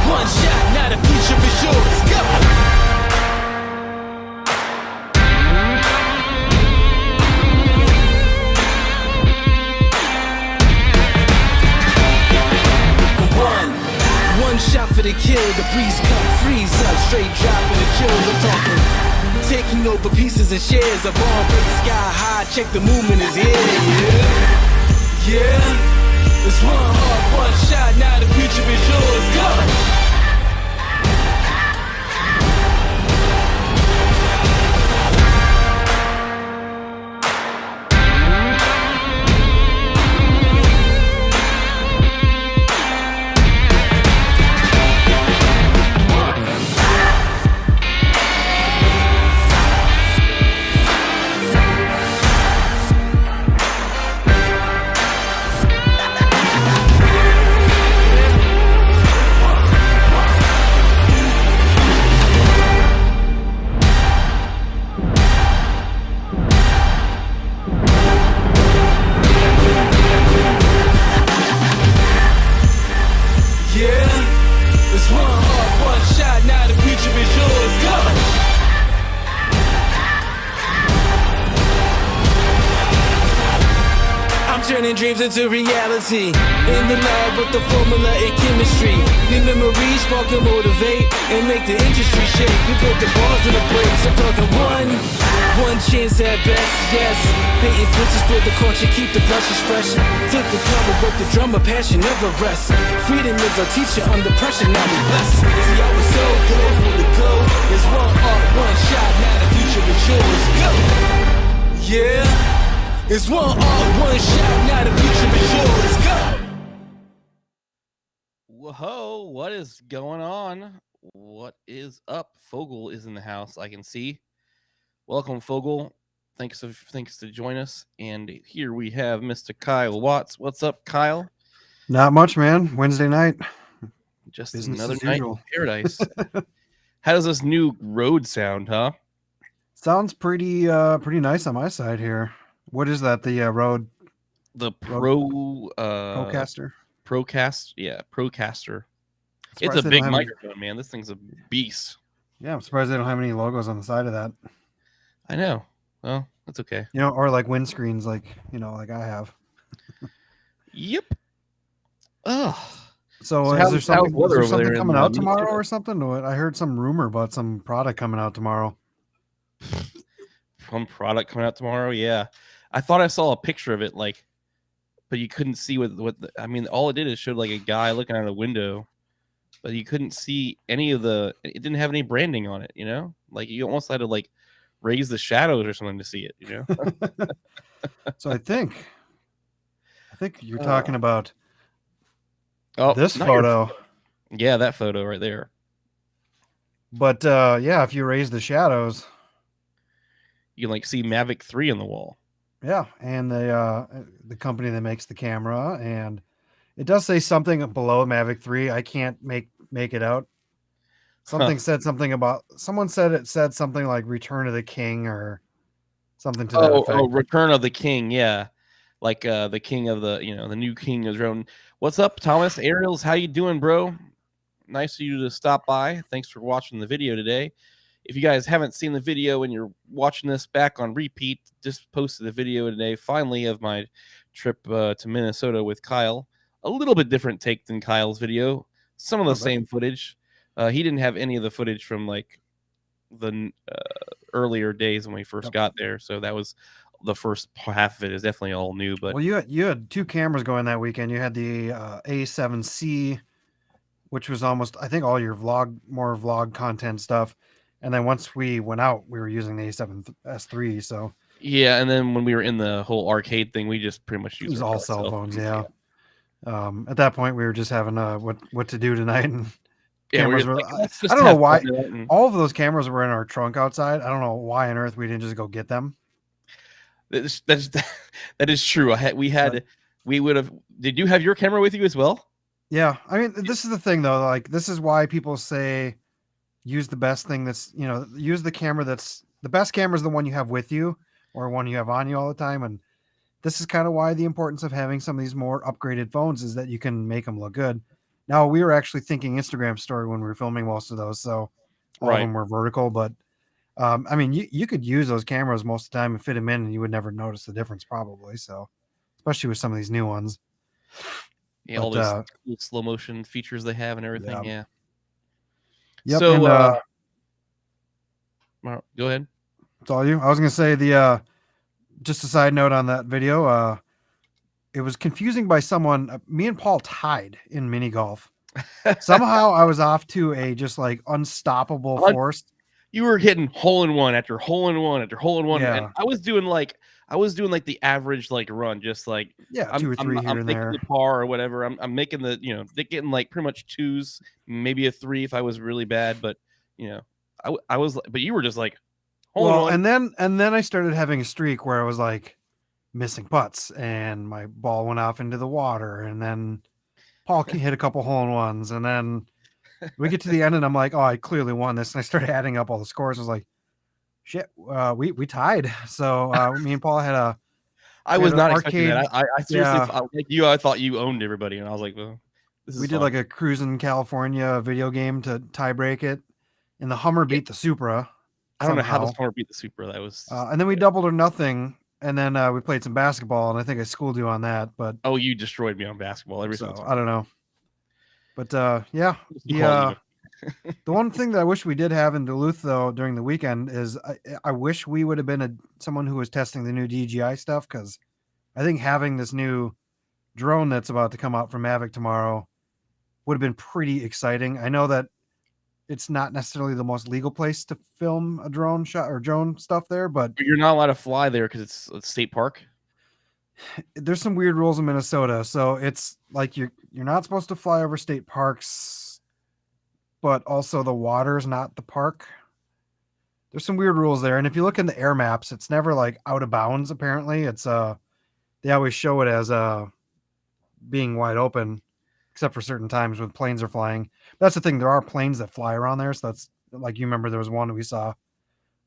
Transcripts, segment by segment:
one shot, now the future is yours. Go! One shot for the kill, the breeze come freeze up, straight dropping the chills. I'm talking taking over pieces and shares. A bomb break sky high, check the movement is here. Yeah, it's one heart, one shot, now the future is yours. Go! Turning dreams into reality. In the lab with the formula and chemistry. The memories spark and motivate and make the industry shake. We put the bars in the brakes. I'm talking one chance at best. Yes, painting pictures for the culture, keep the brushes fresh. Flip the cover with the drummer, passion never rests. Freedom is our teacher under pressure. Now we blessed. See, I was so good for the go. There's one art, one shot. Now the future is yours. Go. Yeah. It's one art, one shot, now the future is yours. Go! Whoa, what is going on? What is up? Fogel is in the house, I can see. Welcome, Fogel. Thanks to join us. And here we have Mr. Kyle Watts. What's up, Kyle? Not much, man. Wednesday night. Just Business another as night usual. in paradise. How does this new road sound, huh? Sounds pretty nice on my side here. What is that? The Rode? The Procaster? Procaster. It's Surprised a they big don't have any- microphone, man. This thing's a beast. Yeah, I'm surprised they don't have any logos on the side of that. I know. Well, that's okay. You know, or like windscreens, like I have. Yep. Ugh. So how's is there weather over there something in coming out tomorrow Minnesota? or something? I heard some rumor about some product coming out tomorrow. Some product coming out tomorrow? Yeah. I thought I saw a picture of it, but you couldn't see all it did is showed like a guy looking out a window, but you couldn't see any of it didn't have any branding on it, you know? Like you almost had to raise the shadows or something to see it, you know? So I think you're talking about this not photo. Yeah, that photo right there. But yeah, if you raise the shadows, you can see Mavic 3 on the wall. Yeah, and the company that makes the camera, and it does say something below Mavic 3. I can't make it out. Someone said it said something like Return of the King or something to that effect. Oh, Return of the King, yeah. Like the king of the new king of drone. What's up, Thomas Ariels? How you doing, bro? Nice of you to stop by. Thanks for watching the video today. If you guys haven't seen the video and you're watching this back on repeat, just posted a video today, finally, of my trip to Minnesota with Kyle. A little bit different take than Kyle's video. Some of the same footage. He didn't have any of the footage from the earlier days when we first got there. So that was the first half of it is definitely all new. But well, you had two cameras going that weekend. You had the A7C, which was almost, I think, all your more vlog content stuff. And then once we went out, we were using the A7S3. So yeah, and then when we were in the whole arcade thing, we just pretty much used all cell phones. Yeah. At that point, we were just having what to do tonight, and cameras were. I don't know why all of those cameras were in our trunk outside. I don't know why on earth we didn't just go get them. That is true. We would have. Did you have your camera with you as well? Yeah, I mean, this is the thing though. This is why people say use the best thing use the camera the best camera is the one you have with you or one you have on you all the time. And this is kind of why the importance of having some of these more upgraded phones is that you can make them look good. Now we were actually thinking Instagram story when we were filming most of those, so all of Right. them were vertical. But I mean, you could use those cameras most of the time and fit them in, and you would never notice the difference probably. So, especially with some of these new ones. Yeah, all But those cool slow motion features they have and everything. yeah, Yeah. yep. So, And go ahead. it's all you. I was gonna say the just a side note on that video. It was confusing by someone. Me and Paul tied in mini golf. Somehow I was off to a just like unstoppable force. You were hitting hole in one after hole in one after hole in one, and Yeah. I was doing like the average like run, just like Yeah, 2 or 3 here I'm and making there. the par or whatever. I'm making the getting like pretty much twos, maybe a three if I was really bad, but I was, but you were just like hole in Well, one. and then I started having a streak where I was like missing putts, and my ball went off into the water, and then Paul hit a couple hole in ones, and then we get to the end, and I'm like, oh, I clearly won this, and I started adding up all the scores. I was like, shit, we tied. So me and Paul had a I we was had an not expecting arcade. that. I seriously like you. I thought you owned everybody, and I was like, well, this is We did fun. like a Cruisin' California video game to tie break it, and the Hummer beat the Supra. I don't know how Somehow. the Storm beat the Supra. That was And then we doubled or nothing, and then we played some basketball, and I think I schooled you on that. But oh, you destroyed me on basketball every single time. I don't know. But yeah, The one thing that I wish we did have in Duluth though during the weekend is I wish we would have been someone who was testing the new DJI stuff, because I think having this new drone that's about to come out from Mavic tomorrow would have been pretty exciting. I know that it's not necessarily the most legal place to film a drone shot or drone stuff there, but You're not allowed to fly there because it's a state park. there's some weird rules in Minnesota. So it's like you're not supposed to fly over state parks, but also the water's not the park. There's some weird rules there. And if you look in the air maps, it's never like out of bounds, apparently. It's they always show it as being wide open, except for certain times when planes are flying. That's the thing. There are planes that fly around there. So that's like, you remember there was one we saw.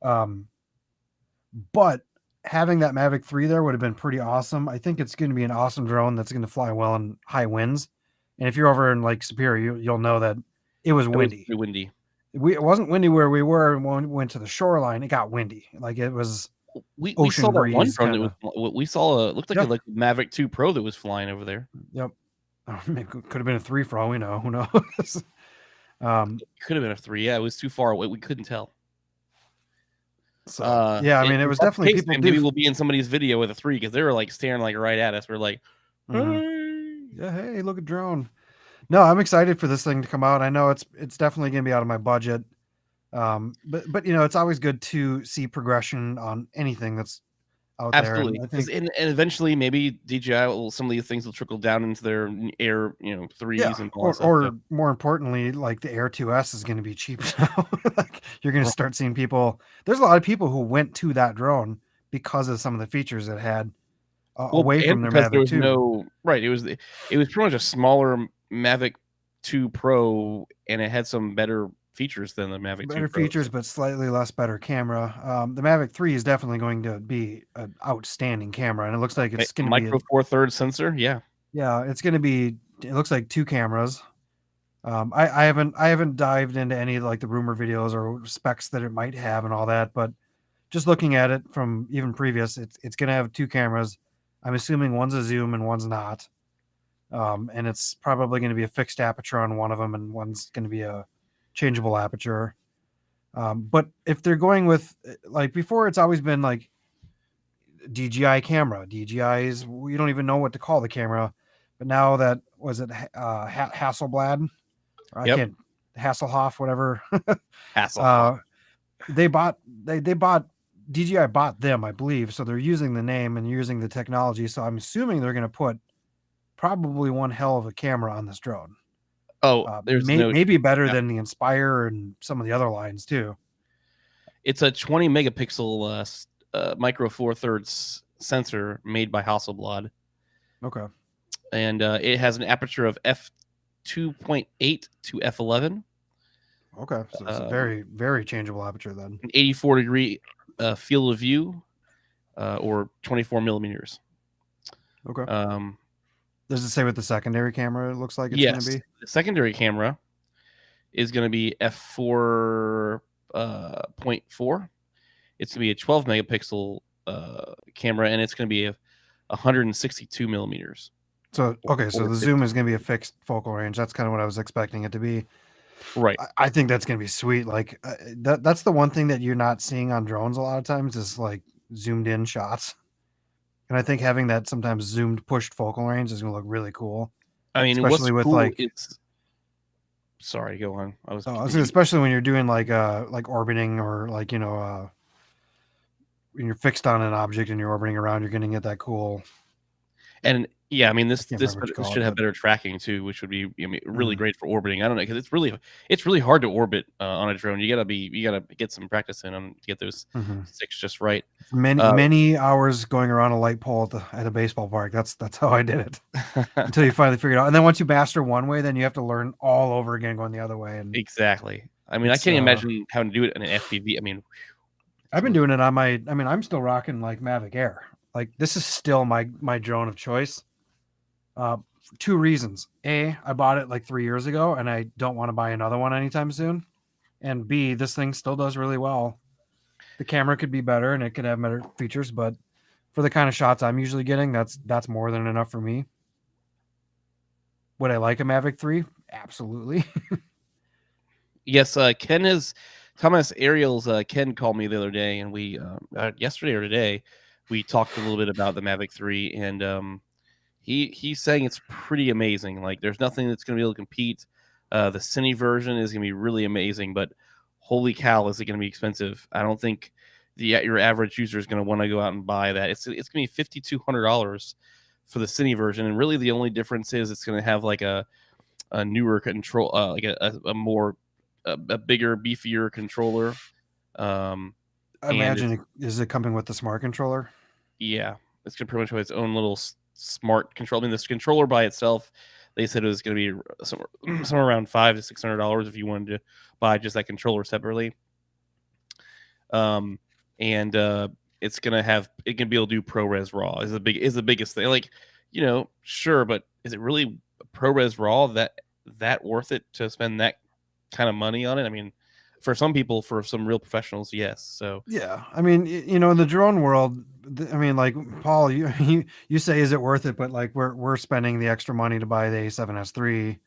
But having that Mavic 3 there would have been pretty awesome. I think it's going to be an awesome drone that's going to fly well in high winds. And if you're over in Lake Superior, you'll know that it was windy. It was windy. It wasn't windy where we were when we went to the shoreline. It got windy. Like it was We ocean saw that one breeze drone kinda. that was. We saw it looked like a Mavic 2 Pro that was flying over there. Yep. Maybe could have been a 3 for all we know. Who knows? Could have been a 3. Yeah, it was too far away. We couldn't tell. So yeah, I mean, it was definitely case, people. Maybe we'll be in somebody's video with a 3 because they were like staring like right at us. We're like, yeah, hey, look at drone. No, I'm excited for this thing to come out. I know it's definitely going to be out of my budget. But it's always good to see progression on anything that's out absolutely. there. And and eventually maybe DJI some of these things will trickle down into their Air 3s and all or more importantly, like the Air 2S is going to be cheap now. Like you're going to start seeing people. There's a lot of people who went to that drone because of some of the features it had away from their Mavic 2. It was pretty much a smaller Mavic 2 Pro, and it had some better features than the Mavic 2 Pro. Better features, but slightly less better camera. The Mavic 3 is definitely going to be an outstanding camera, and it looks like it's going to be micro Four Thirds sensor. Yeah, it's going to be. It looks like 2 cameras. I haven't dived into any of like the rumor videos or specs that it might have and all that, but just looking at it from even previous, it's going to have 2 cameras. I'm assuming one's a zoom and one's not. And it's probably going to be a fixed aperture on one of them, and one's going to be a changeable aperture. But if they're going with, like before, it's always been like DJI camera. DJI's, we don't even know what to call the camera. But now that, was it Hasselblad? I can't, Hasselhoff, whatever. Hasselhoff. They bought DJI bought them, I believe. So they're using the name and using the technology. So I'm assuming they're going to put probably one hell of a camera on this drone. Oh, maybe better than the Inspire and some of the other lines too. It's a 20 megapixel micro Four Thirds sensor made by Hasselblad. Okay. And it has an aperture of f2.8 to f11. Okay, so it's a very, very changeable aperture then. An 84-degree field of view, or 24 millimeters. Okay. Does it say what the secondary camera looks like it's going to Yes, be? the secondary camera is going to be f4.4. It's going to be a 12 megapixel camera, and it's going to be 162 millimeters. So okay, so Or the zoom is going to be a fixed focal range. That's kind of what I was expecting it to be. right. I think that's going to be sweet. Like that's the one thing that you're not seeing on drones a lot of times is like zoomed in shots. And I think having that sometimes zoomed pushed focal range is going to look really cool. I mean, what's Especially with cool like is sorry, go on. I was especially when you're doing like orbiting or like when you're fixed on an object and you're orbiting around, you're going to get that cool. and yeah, I mean this can't remember what you call should it, have but- better tracking too, which would be really Mhm. great for orbiting. I don't know because it's really hard to orbit on a drone. You gotta get some practice in them to get those Mhm. sticks just right. Many hours going around a light pole at a baseball park. That's how I did it until you finally figure it out. And then once you master one way, then you have to learn all over again going the other way. And Exactly. I mean, I It's, can't imagine having to do it in an FPV. I mean, I've been doing it on my. I mean, I'm still rocking like Mavic Air. Like this is still my drone of choice. Two reasons: A, I bought it like 3 years ago, and I don't want to buy another one anytime soon. And B, this thing still does really well. The camera could be better, and it could have better features, but for the kind of shots I'm usually getting, that's more than enough for me. Would I like a Mavic 3? Absolutely. yes, Ken is Thomas Ariel's. Ken called me the other day, and we yesterday or today we talked a little bit about the Mavic 3, and he's saying it's pretty amazing. Like, there's nothing that's going to be able to compete. The Cine version is going to be really amazing, but holy cow, is it going to be expensive? I don't think your average user is going to want to go out and buy that. It's going to be $5,200 for the Cine version, and really the only difference is it's going to have like a newer control, like a more a bigger, beefier controller. I imagine is it coming with the smart controller? Yeah, it's gonna pretty much have its own little smart control. I mean, this controller by itself, they said it was gonna be somewhere around $500 to $600 if you wanted to buy just that controller separately. And it's gonna be able to do ProRes RAW is the biggest thing. Like, sure, but is it really ProRes RAW that worth it to spend that kind of money on it? I mean, for some people, for some real professionals, yes. So Yeah, I mean, in the drone world, I mean, like Paul, you say, is it worth it? But like, we're spending the extra money to buy the A7S III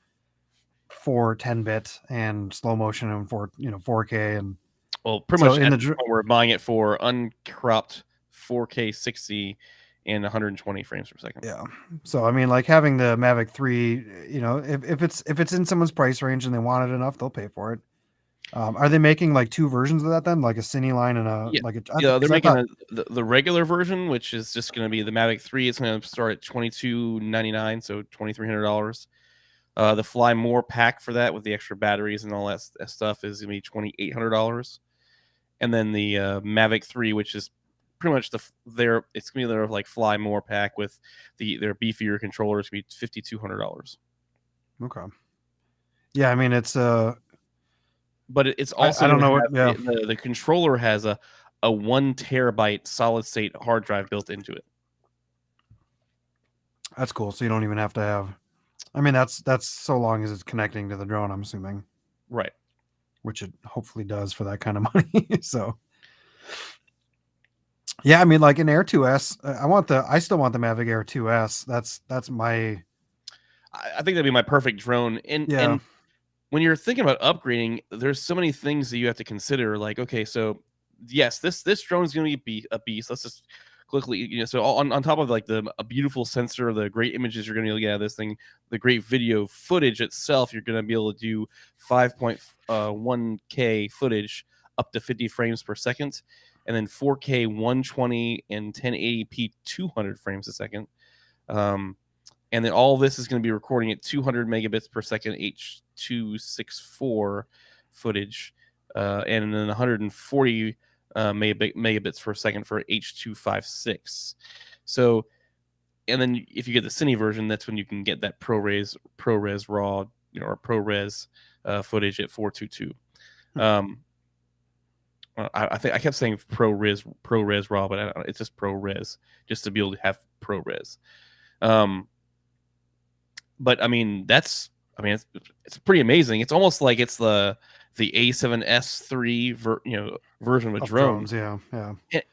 for 10-bit and slow motion and for 4K and well, pretty so much in at the this point, we're buying it for uncropped 4K 60 and 120 frames per second. yeah. So I mean, like having the Mavic 3, if it's in someone's price range and they want it enough, they'll pay for it. Are they making like two versions of that then, like a Cine line and a Yeah, like a? yeah, they're 'cause I making thought- the regular version, which is just going to be the Mavic 3. It's going to start at $22.99, so $2,300. The Fly More pack for that with the extra batteries and all that stuff is going to be $2,800. And then the Mavic 3, which is pretty much it's going to be their like Fly More pack with their beefier controllers, going to be $5,200. Okay. Yeah, I mean it's But it's also I don't know gonna what. have Yeah, the controller has a 1 terabyte solid state hard drive built into it. that's cool. So you don't even have to have. I mean, that's so long as it's connecting to the drone. I'm assuming, Right. which it hopefully does for that kind of money. So, yeah, I mean, like an Air 2S, I still want the Mavic Air 2S. That's my. I think that'd be my perfect drone. Yeah. And when you're thinking about upgrading, there's so many things that you have to consider. Like, okay, so yes, this drone is going to be a beast. Let's just quickly, so on top of like a beautiful sensor, the great images you're going to get out of this thing, the great video footage itself, you're going to be able to do 5.1K footage up to 50 frames per second, and then 4K 120 and 1080p 200 frames a second. And then all this is going to be recording at 200 megabits per second H.264 footage, and then 140 megabits per second for H.256. So, and then if you get the Cine version, that's when you can get that ProRes RAW, or ProRes footage at 422. I think I kept saying ProRes RAW, but it's just ProRes, just to be able to have ProRes. but I mean, it's pretty amazing. It's almost like it's the A7S3 version of a Of drone. drones, yeah.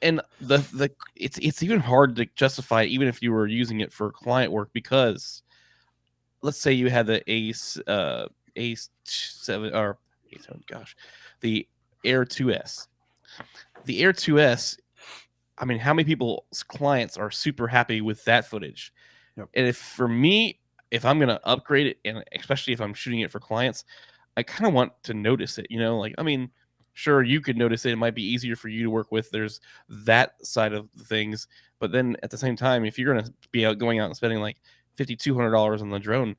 And it's even hard to justify even if you were using it for client work, because let's say you had the A7 or A7, gosh, the Air 2S. The Air 2S, I mean, how many people's clients are super happy with that footage? Yep. And for me, if I'm going to upgrade it, and especially if I'm shooting it for clients, I kind of want to notice it, like, I mean, sure, you could notice it. It might be easier for you to work with. There's that side of things. But then at the same time, if you're going to be going out and spending like $5,200 on the drone,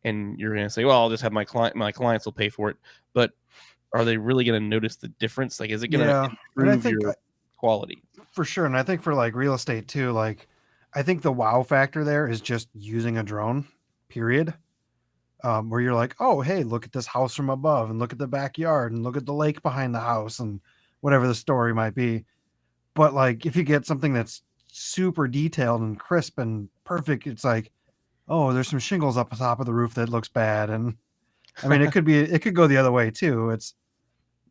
and you're going to say, well, I'll just have my clients will pay for it. But are they really going to notice the difference? Like, is it going to and I improve think your quality? for sure. And I think for like real estate too, like I think the wow factor there is just using a drone, period. Where you're like, oh, hey, look at this house from above and look at the backyard and look at the lake behind the house and whatever the story might be. But like if you get something that's super detailed and crisp and perfect, it's like, oh, there's some shingles up the top of the roof that looks bad. And I mean, it could go the other way too. It's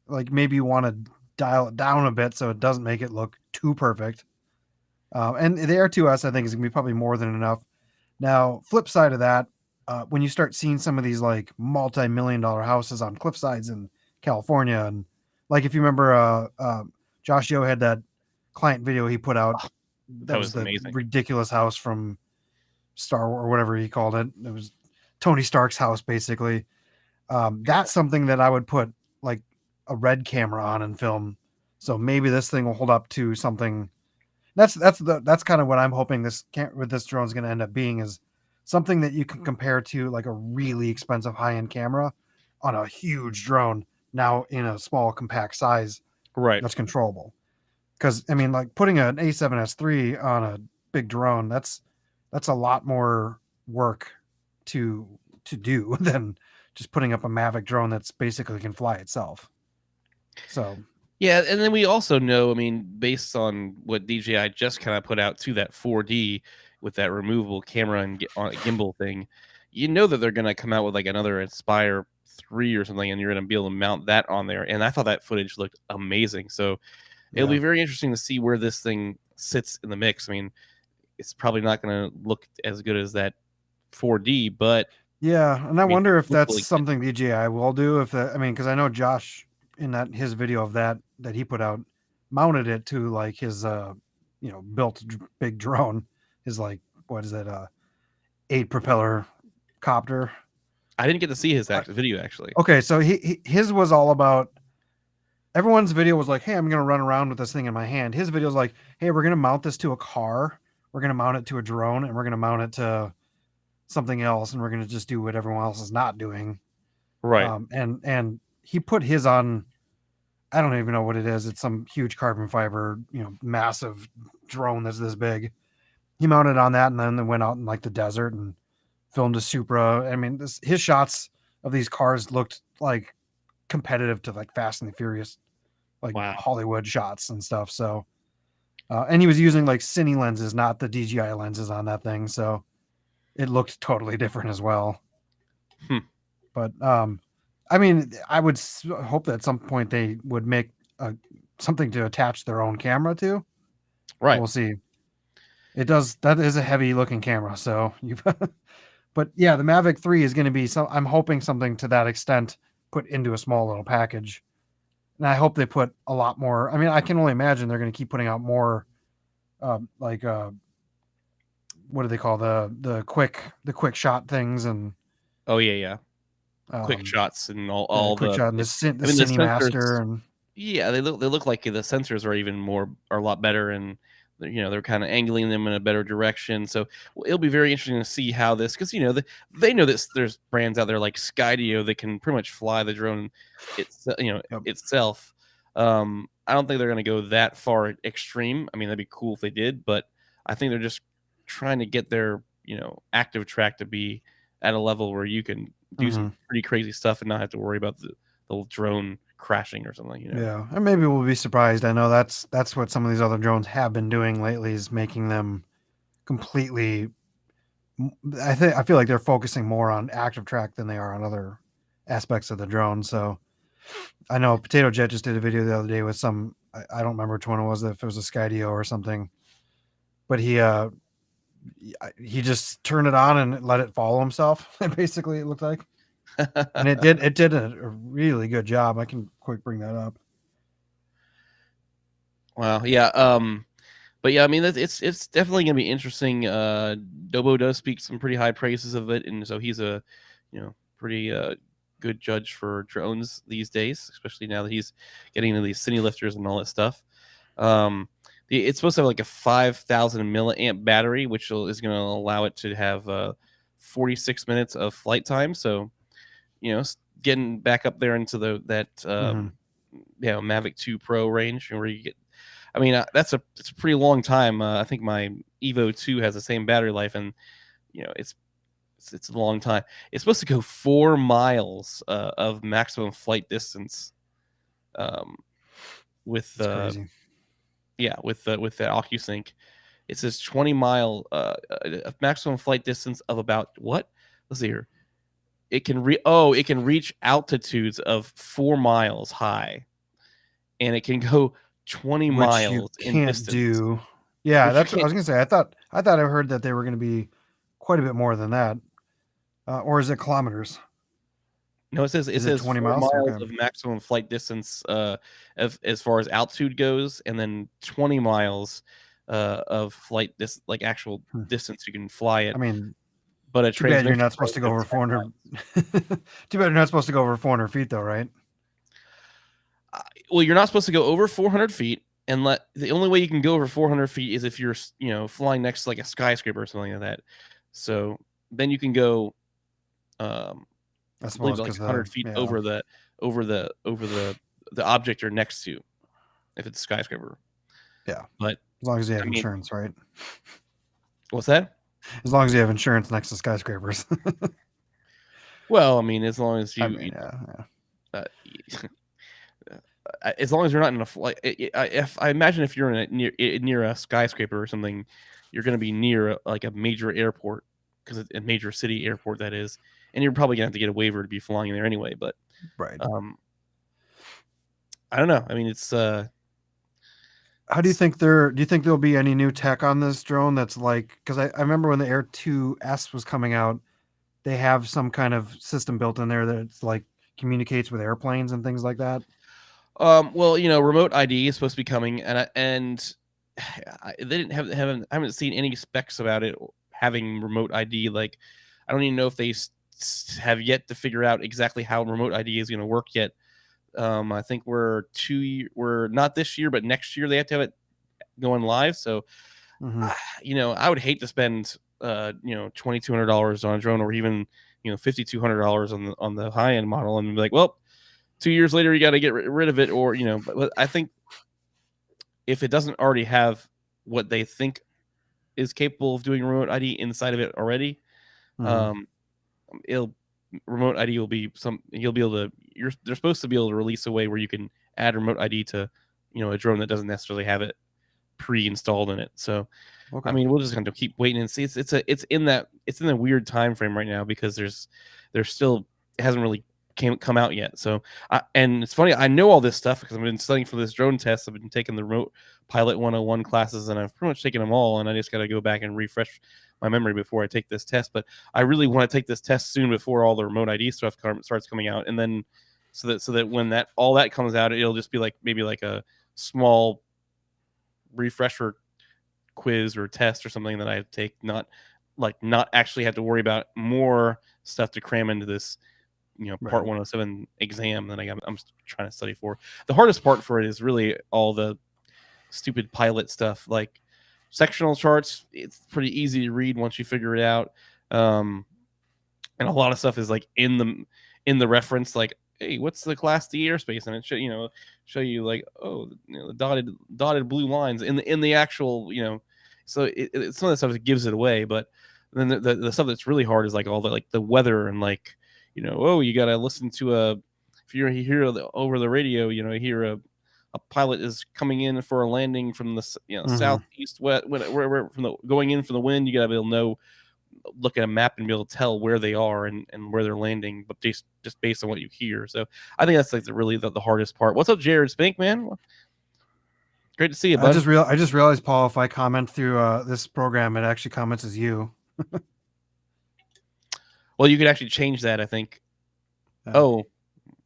like maybe you want to dial it down a bit so it doesn't make it look too perfect. And the Air 2S, I think, is gonna be probably more than enough. Now, flip side of that, when you start seeing some of these like multi-million-dollar houses on cliff sides in California, and like if you remember, Josh Yo had that client video he put out. That was the amazing, ridiculous house from Star Wars or whatever he called it. It was Tony Stark's house, basically. That's something that I would put like a red camera on and film. So maybe this thing will hold up to something. That's kind of what I'm hoping this drone is going to end up being, is something that you can compare to like a really expensive high-end camera on a huge drone, now in a small compact size, right? That's controllable. Because I mean, like putting an A7S3 on a big drone, that's a lot more work to do than just putting up a Mavic drone that's basically can fly itself. So yeah, and then we also know, I mean, based on what DJI just kind of put out to that 4D with that removable camera and gimbal thing, that they're going to come out with like another Inspire 3 or something, and you're going to be able to mount that on there. And I thought that footage looked amazing. So it'll be very interesting to see where this thing sits in the mix. I mean, it's probably not going to look as good as that 4D, but yeah, and I wonder if that's really something DJI will do. If that, I mean, because I know Josh in his video of that he put out mounted it to like his built big drone, his like what is it 8 propeller copter. I didn't get to see his video actually. Okay, so his was all about. Everyone's video was like, hey, I'm gonna run around with this thing in my hand. His video was like, hey, we're gonna mount this to a car, we're gonna mount it to a drone, and we're gonna mount it to something else, and we're gonna just do what everyone else is not doing. Right. And he put his on, I don't even know what it is. It's some huge carbon fiber, massive drone that's this big. He mounted on that and then they went out in like the desert and filmed a Supra. I mean, his shots of these cars looked like competitive to like Fast and the Furious, like Hollywood shots and stuff. So, and he was using like Cine lenses, not the DJI lenses on that thing. So it looked totally different as well. But, I mean, I would hope that at some point they would make something to attach their own camera to. Right. We'll see. That is a heavy looking camera. So but yeah, the Mavic 3 is going to be I'm hoping something to that extent put into a small little package. And I hope they put a lot more. I mean, I can only imagine they're going to keep putting out more, what do they call the quick shot things and. Oh yeah. Quick shots and all quick the shot and the Cine Master and they look like the sensors are a lot better, and they're kind of angling them in a better direction. So it'll be very interesting to see how this, because they know this. There's brands out there like Skydio that can pretty much fly the drone itself. I don't think they're going to go that far extreme. I mean, that'd be cool if they did, but I think they're just trying to get their active track to be at a level where you can do some pretty crazy stuff and not have to worry about the drone crashing or something. Yeah, and maybe we'll be surprised. I know that's what some of these other drones have been doing lately, is making them completely I feel like they're focusing more on active track than they are on other aspects of the drone. So I know Potato Jet just did a video the other day with some, I don't remember which one it was, if it was a Skydio or something, but he just turned it on and let it follow himself. Basically, it looked like, and it did a really good job. I can quick bring that up. Wow. Yeah. But yeah, I mean, it's definitely gonna be interesting. Dobo does speak some pretty high praises of it, and so he's a, pretty good judge for drones these days, especially now that he's getting into these cine lifters and all that stuff. It's supposed to have like a 5,000 milliamp battery, which is going to allow it to have 46 minutes of flight time. So, getting back up there into that Mavic 2 Pro range, where you get. I mean, it's a pretty long time. I think my Evo 2 has the same battery life, and it's a long time. It's supposed to go 4 miles of maximum flight distance. With crazy. with the OcuSync, it says 20-mile maximum flight distance of about what? Let's see here. It can reach altitudes of 4 miles high, and it can go 20 miles in distance. Yeah, that's what I was gonna say. I thought I heard that they were going to be quite a bit more than that, or is it kilometers? No, it says 20 4 miles miles of maximum flight distance as far as altitude goes, and then 20 miles of flight like actual distance you can fly it. I mean, but a too bad you're not supposed to go over 400. Too bad you're not supposed to go over 400 feet, though, right? Well, you're not supposed to go over 400 feet, and the only way you can go over 400 feet is if you're flying next to like a skyscraper or something like that. So then you can go. I believe like 100 feet over the object you're next to, if it's a skyscraper. Yeah, but as long as you have insurance, right? What's that? As long as you have insurance next to skyscrapers. Well, I mean, as long as as long as you're not in a flight. If I imagine if you're near a skyscraper or something, you're going to be near like a major airport, because it's a major city airport, that is, and you're probably gonna have to get a waiver to be flying there anyway. But right. I don't know. I mean, it's how do you think there'll be any new tech on this drone that's like, because I remember when the Air 2S was coming out, they have some kind of system built in there that's like communicates with airplanes and things like that. Well, remote ID is supposed to be coming, and they haven't seen any specs about it having remote ID. Like, I don't even know if they have yet to figure out exactly how remote ID is going to work yet. I think we're not this year, but next year they have to have it going live. So, I would hate to spend $2,200 on a drone, or even $5,200 on the high end model, and be like, well, 2 years later you got to get rid of it, or But I think if it doesn't already have what they think is capable of doing remote ID inside of it already, remote ID will be you'll be able to. They're supposed to be able to release a way where you can add remote ID to a drone that doesn't necessarily have it pre-installed in it. So, I mean, we'll just have to keep waiting and see. It's in the weird time frame right now, because there's still, it hasn't really come out yet. So, and it's funny, I know all this stuff because I've been studying for this drone test. I've been taking the remote pilot 101 classes, and I've pretty much taken them all, and I just got to go back and refresh my memory before I take this test. But I really want to take this test soon, before all the remote ID stuff starts coming out, and then so that when all that comes out, it'll just be like maybe like a small refresher quiz or test or something that I take, not actually have to worry about more stuff to cram into this Part 107 exam that I'm trying to study for. The hardest part for it is really all the stupid pilot stuff, like sectional charts. It's pretty easy to read once you figure it out, and a lot of stuff is like in the reference, like, hey, what's the Class D airspace, and it show you like, oh, the dotted blue lines in the actual, so it's some of the stuff that gives it away. But then the stuff that's really hard is like all the weather, and like, oh, you got to listen to if you hear over the radio, you hear a pilot is coming in for a landing from the southeast, where from the going in from the wind. You got to be able to know look at a map and be able to tell where they are and where they're landing, but just based on what you hear. So I think that's like the hardest part. What's up, Jared Spink, man? Great to see you, bud. I just realized, Paul, if I comment through this program, it actually comments as you. Well, you could actually change that, I think. Oh,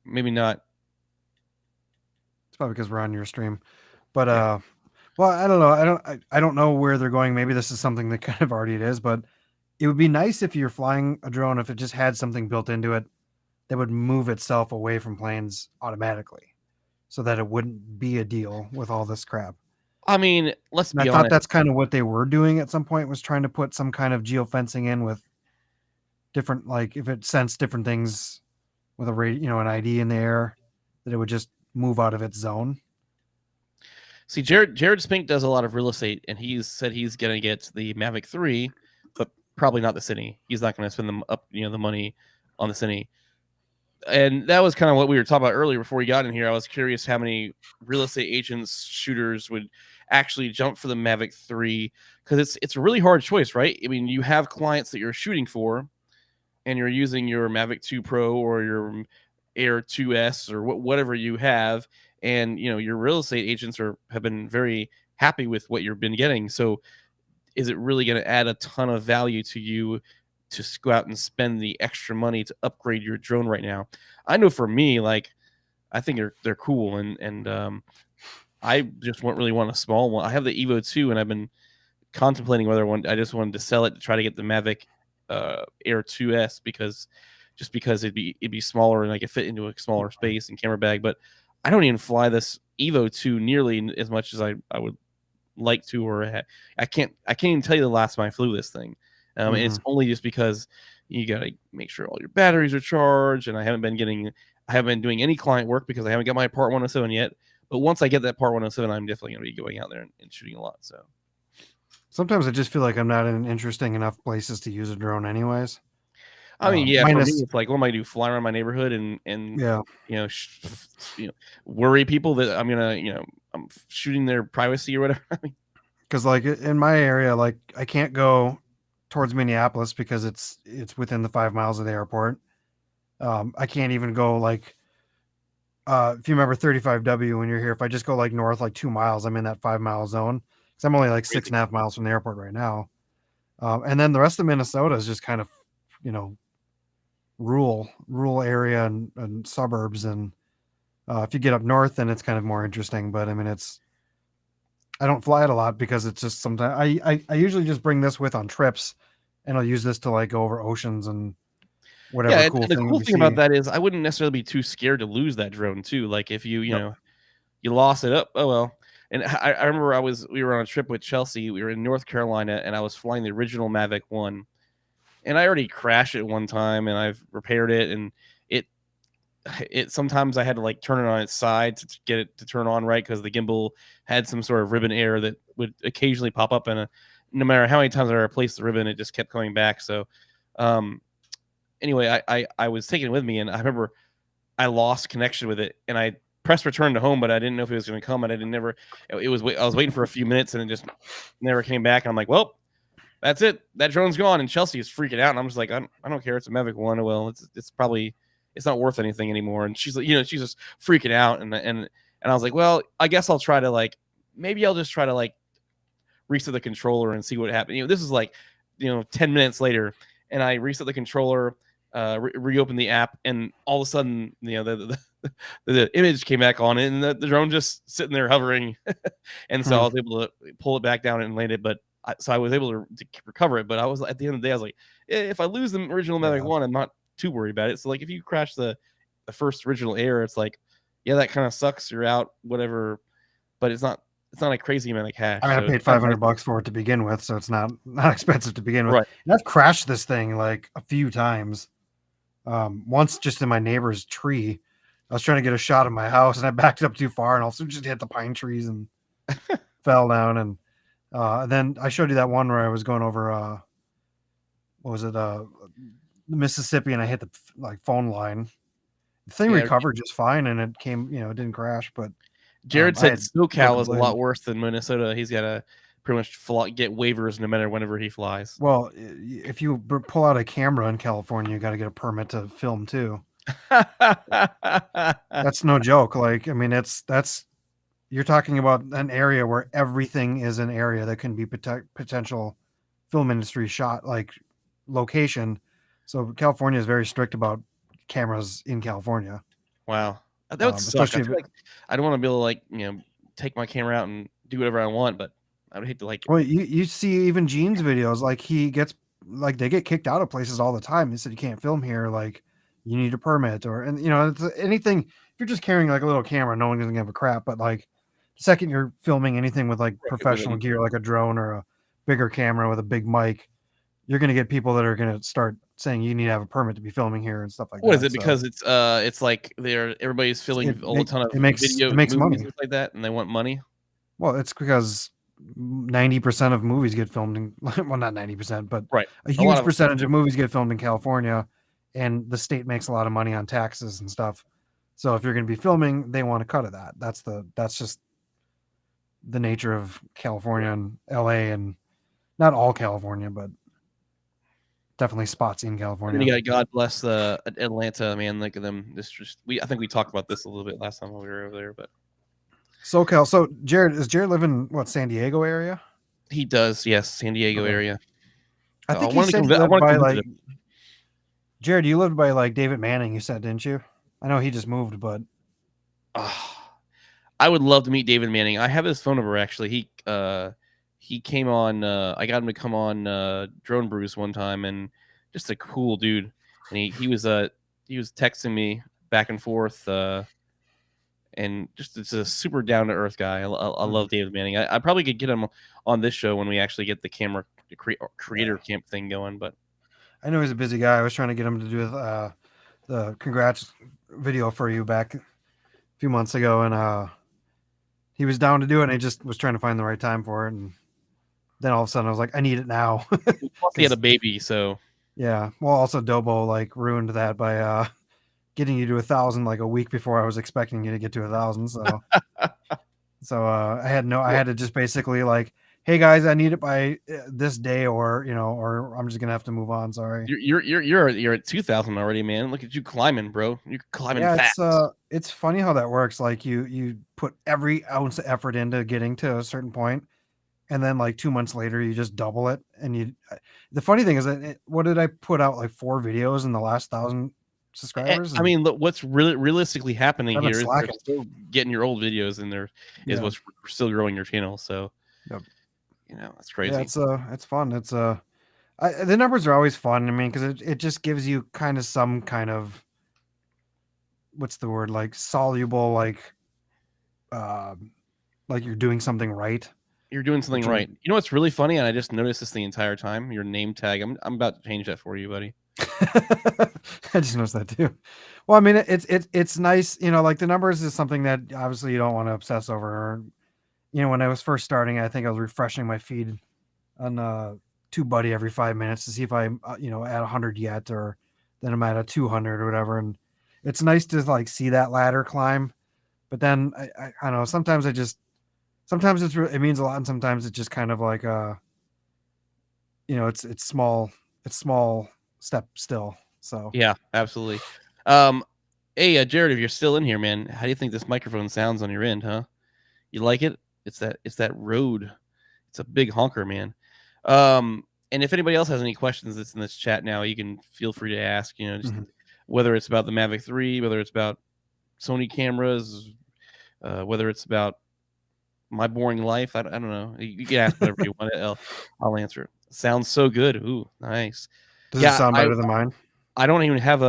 maybe not. It's probably because we're on your stream, but well, I don't know. I don't know where they're going. Maybe this is something that kind of already it is, but it would be nice if you're flying a drone, if it just had something built into it that would move itself away from planes automatically, so that it wouldn't be a deal with all this crap. I mean, let's be honest. I thought that's kind of what they were doing at some point, was trying to put some kind of geofencing in with different, like if it sensed different things with an ID in the air, that it would just move out of its zone. See, Jared Spink does a lot of real estate, and he's said he's going to get the Mavic 3, but probably not the Cine. He's not going to spend the money on the Cine. And that was kind of what we were talking about earlier before we got in here. I was curious how many real estate agents, shooters would actually jump for the Mavic 3, because it's a really hard choice, right? I mean, you have clients that you're shooting for, and you're using your Mavic 2 Pro or your Air 2S or whatever you have, and your real estate agents have been very happy with what you've been getting. So is it really going to add a ton of value to you to go out and spend the extra money to upgrade your drone right now? I know for me, like, I think they're cool, and I just really want a small one. I have the Evo 2, and I've been contemplating whether I just wanted to sell it to try to get the Mavic Air 2S, because it'd be smaller and I could fit into a smaller space and camera bag. But I don't even fly this Evo 2 nearly as much as I would like to, or I can't even tell you the last time I flew this thing. It's only just because you got to make sure all your batteries are charged, and I haven't been doing any client work because I haven't got my Part 107 yet. But once I get that Part 107, I'm definitely going to be going out there and shooting a lot. So sometimes I just feel like I'm not in interesting enough places to use a drone anyways. I mean, yeah, for me, it's like, what am I do? Fly around my neighborhood and worry people that I'm gonna, I'm shooting their privacy or whatever. Because like in my area, like I can't go towards Minneapolis because it's within the 5 miles of the airport. I can't even go like if you remember 35W when you're here. If I just go like north like 2 miles, I'm in that 5 mile zone. Because I'm only like 6.5 miles from the airport right now. And then the rest of Minnesota is just kind of, rural area and suburbs. And if you get up north, then it's kind of more interesting. But I mean, I don't fly it a lot because it's just sometimes I usually just bring this with on trips, and I'll use this to like go over oceans and whatever. Yeah, and the cool thing about that is I wouldn't necessarily be too scared to lose that drone too. Like if you lost it up, oh well. And I remember we were on a trip with Chelsea. We were in North Carolina, and I was flying the original Mavic 1. And I already crashed it one time, and I've repaired it. And it sometimes I had to like turn it on its side to get it to turn on right, because the gimbal had some sort of ribbon error that would occasionally pop up. And no matter how many times I replaced the ribbon, it just kept coming back. So anyway, I was taking it with me, and I remember I lost connection with it, and I pressed return to home, but I didn't know if it was going to come, and I was waiting for a few minutes, and it just never came back. And I'm like, well, that's it. That drone's gone. And Chelsea is freaking out, and I'm just like, I don't care. It's a Mavic 1. Well, it's not worth anything anymore. And she's like, she's just freaking out, and I was like, well, I guess I'll try to maybe I'll just try to reset the controller and see what happens. This is 10 minutes later, and I reset the controller, reopen the app, and all of a sudden, the image came back on it, and the drone just sitting there hovering. And so I was able to pull it back down and land it. But I was able to recover it. But I was, at the end of the day, I was like, if I lose the original Mavic 1, I'm not too worried about it. So if you crash the first original Air, it's like, yeah, that kind of sucks. You're out, whatever. But it's not a crazy amount of cash. I paid $500 for it to begin with, so it's not expensive to begin with. Right. And I've crashed this thing like a few times. Once just in my neighbor's tree. I was trying to get a shot of my house, and I backed it up too far, and also just hit the pine trees and fell down. And then I showed you that one where I was going over what was it, the Mississippi, and I hit the phone line. The thing recovered just fine, and it came, it didn't crash. But Jared said SoCal is a lot worse than Minnesota. He's got a pretty much get waivers no matter whenever he flies. Well, if you pull out a camera in California, you got to get a permit to film too. That's no joke. Like, I mean, that's you're talking about an area where everything is an area that can be potential film industry shot, like location. So California is very strict about cameras in California. Wow, that would suck. I especially feel like I don't want to be able to, like, take my camera out and do whatever I want, but I would hate to, like. Well, you see even Gene's videos, like he gets, like they get kicked out of places all the time. He said you can't film here, like you need a permit, or and it's anything. If you're just carrying like a little camera, no one can give a crap. But like the second you're filming anything with like professional gear, like a drone or a bigger camera with a big mic, you're gonna get people that are gonna start saying you need to have a permit to be filming here and stuff like that. What is it? Because it's like everybody's filming a ton of video, it makes money like that, and they want money. Well, it's because 90% of movies get filmed in, well, not 90%, but right, a huge percentage of movies get filmed in California, and the state makes a lot of money on taxes and stuff. So if you're going to be filming, they want a cut of that. That's just the nature of California and LA, and not all California, but definitely spots in California. And you got God bless Atlanta, man. Like them, I think we talked about this a little bit last time we were over there, but. SoCal. So Jared live in what, San Diego area? He does, yes, San Diego area. I think he said you lived by like. Jared, you lived by like David Manning. You said, didn't you? I know he just moved, but. I would love to meet David Manning. I have his phone number actually. He came on. I got him to come on Drone Brews one time, and just a cool dude. And he was texting me back and forth. And just it's a super down to earth guy. I love David Manning. I probably could get him on this show when we actually get the creator camp thing going. But I know he's a busy guy. I was trying to get him to do the congrats video for you back a few months ago, and he was down to do it. And I just was trying to find the right time for it, and then all of a sudden I was like, I need it now. Plus he had a baby, so yeah. Well, also Dobo like ruined that by getting you to 1,000 like a week before I was expecting you to get to 1,000. So, I had to just basically like, hey guys, I need it by this day, or I'm just gonna have to move on. Sorry. You're at 2,000 already, man. Look at you climbing, bro. You're climbing fast. It's funny how that works. Like you put every ounce of effort into getting to a certain point, and then like 2 months later you just double it. And the funny thing is that what did I put out, like 4 videos in the last 1,000 subscribers? I mean, look, what's really realistically happening here is they're still getting your old videos in there. Is what's still growing your channel. So, yep. It's crazy. Yeah, it's fun. It's the numbers are always fun. I mean, because it just gives you kind of some kind of, what's the word, like soluble, like you're doing something right. You're doing something right. You know what's really funny, and I just noticed this the entire time. Your name tag. I'm about to change that for you, buddy. I just noticed that too. Well, I mean, it's nice, like the numbers is something that obviously you don't want to obsess over. When I was first starting, I think I was refreshing my feed on TubeBuddy every 5 minutes to see if I'm at 100 yet, or then I'm at a 200 or whatever. And it's nice to like see that ladder climb. But then I don't know. Sometimes it means a lot, and sometimes it's just kind of like it's small step still. So yeah, absolutely. Hey, Jared, if you're still in here, man, how do you think this microphone sounds on your end, huh? You like it? It's that Rode. It's a big honker, man. And if anybody else has any questions that's in this chat now, you can feel free to ask. Just whether it's about the Mavic 3, whether it's about Sony cameras, whether it's about my boring life. I don't know. You can ask whatever you want. I'll answer it. Sounds so good. Ooh, nice. Does it sound better than mine? I don't even have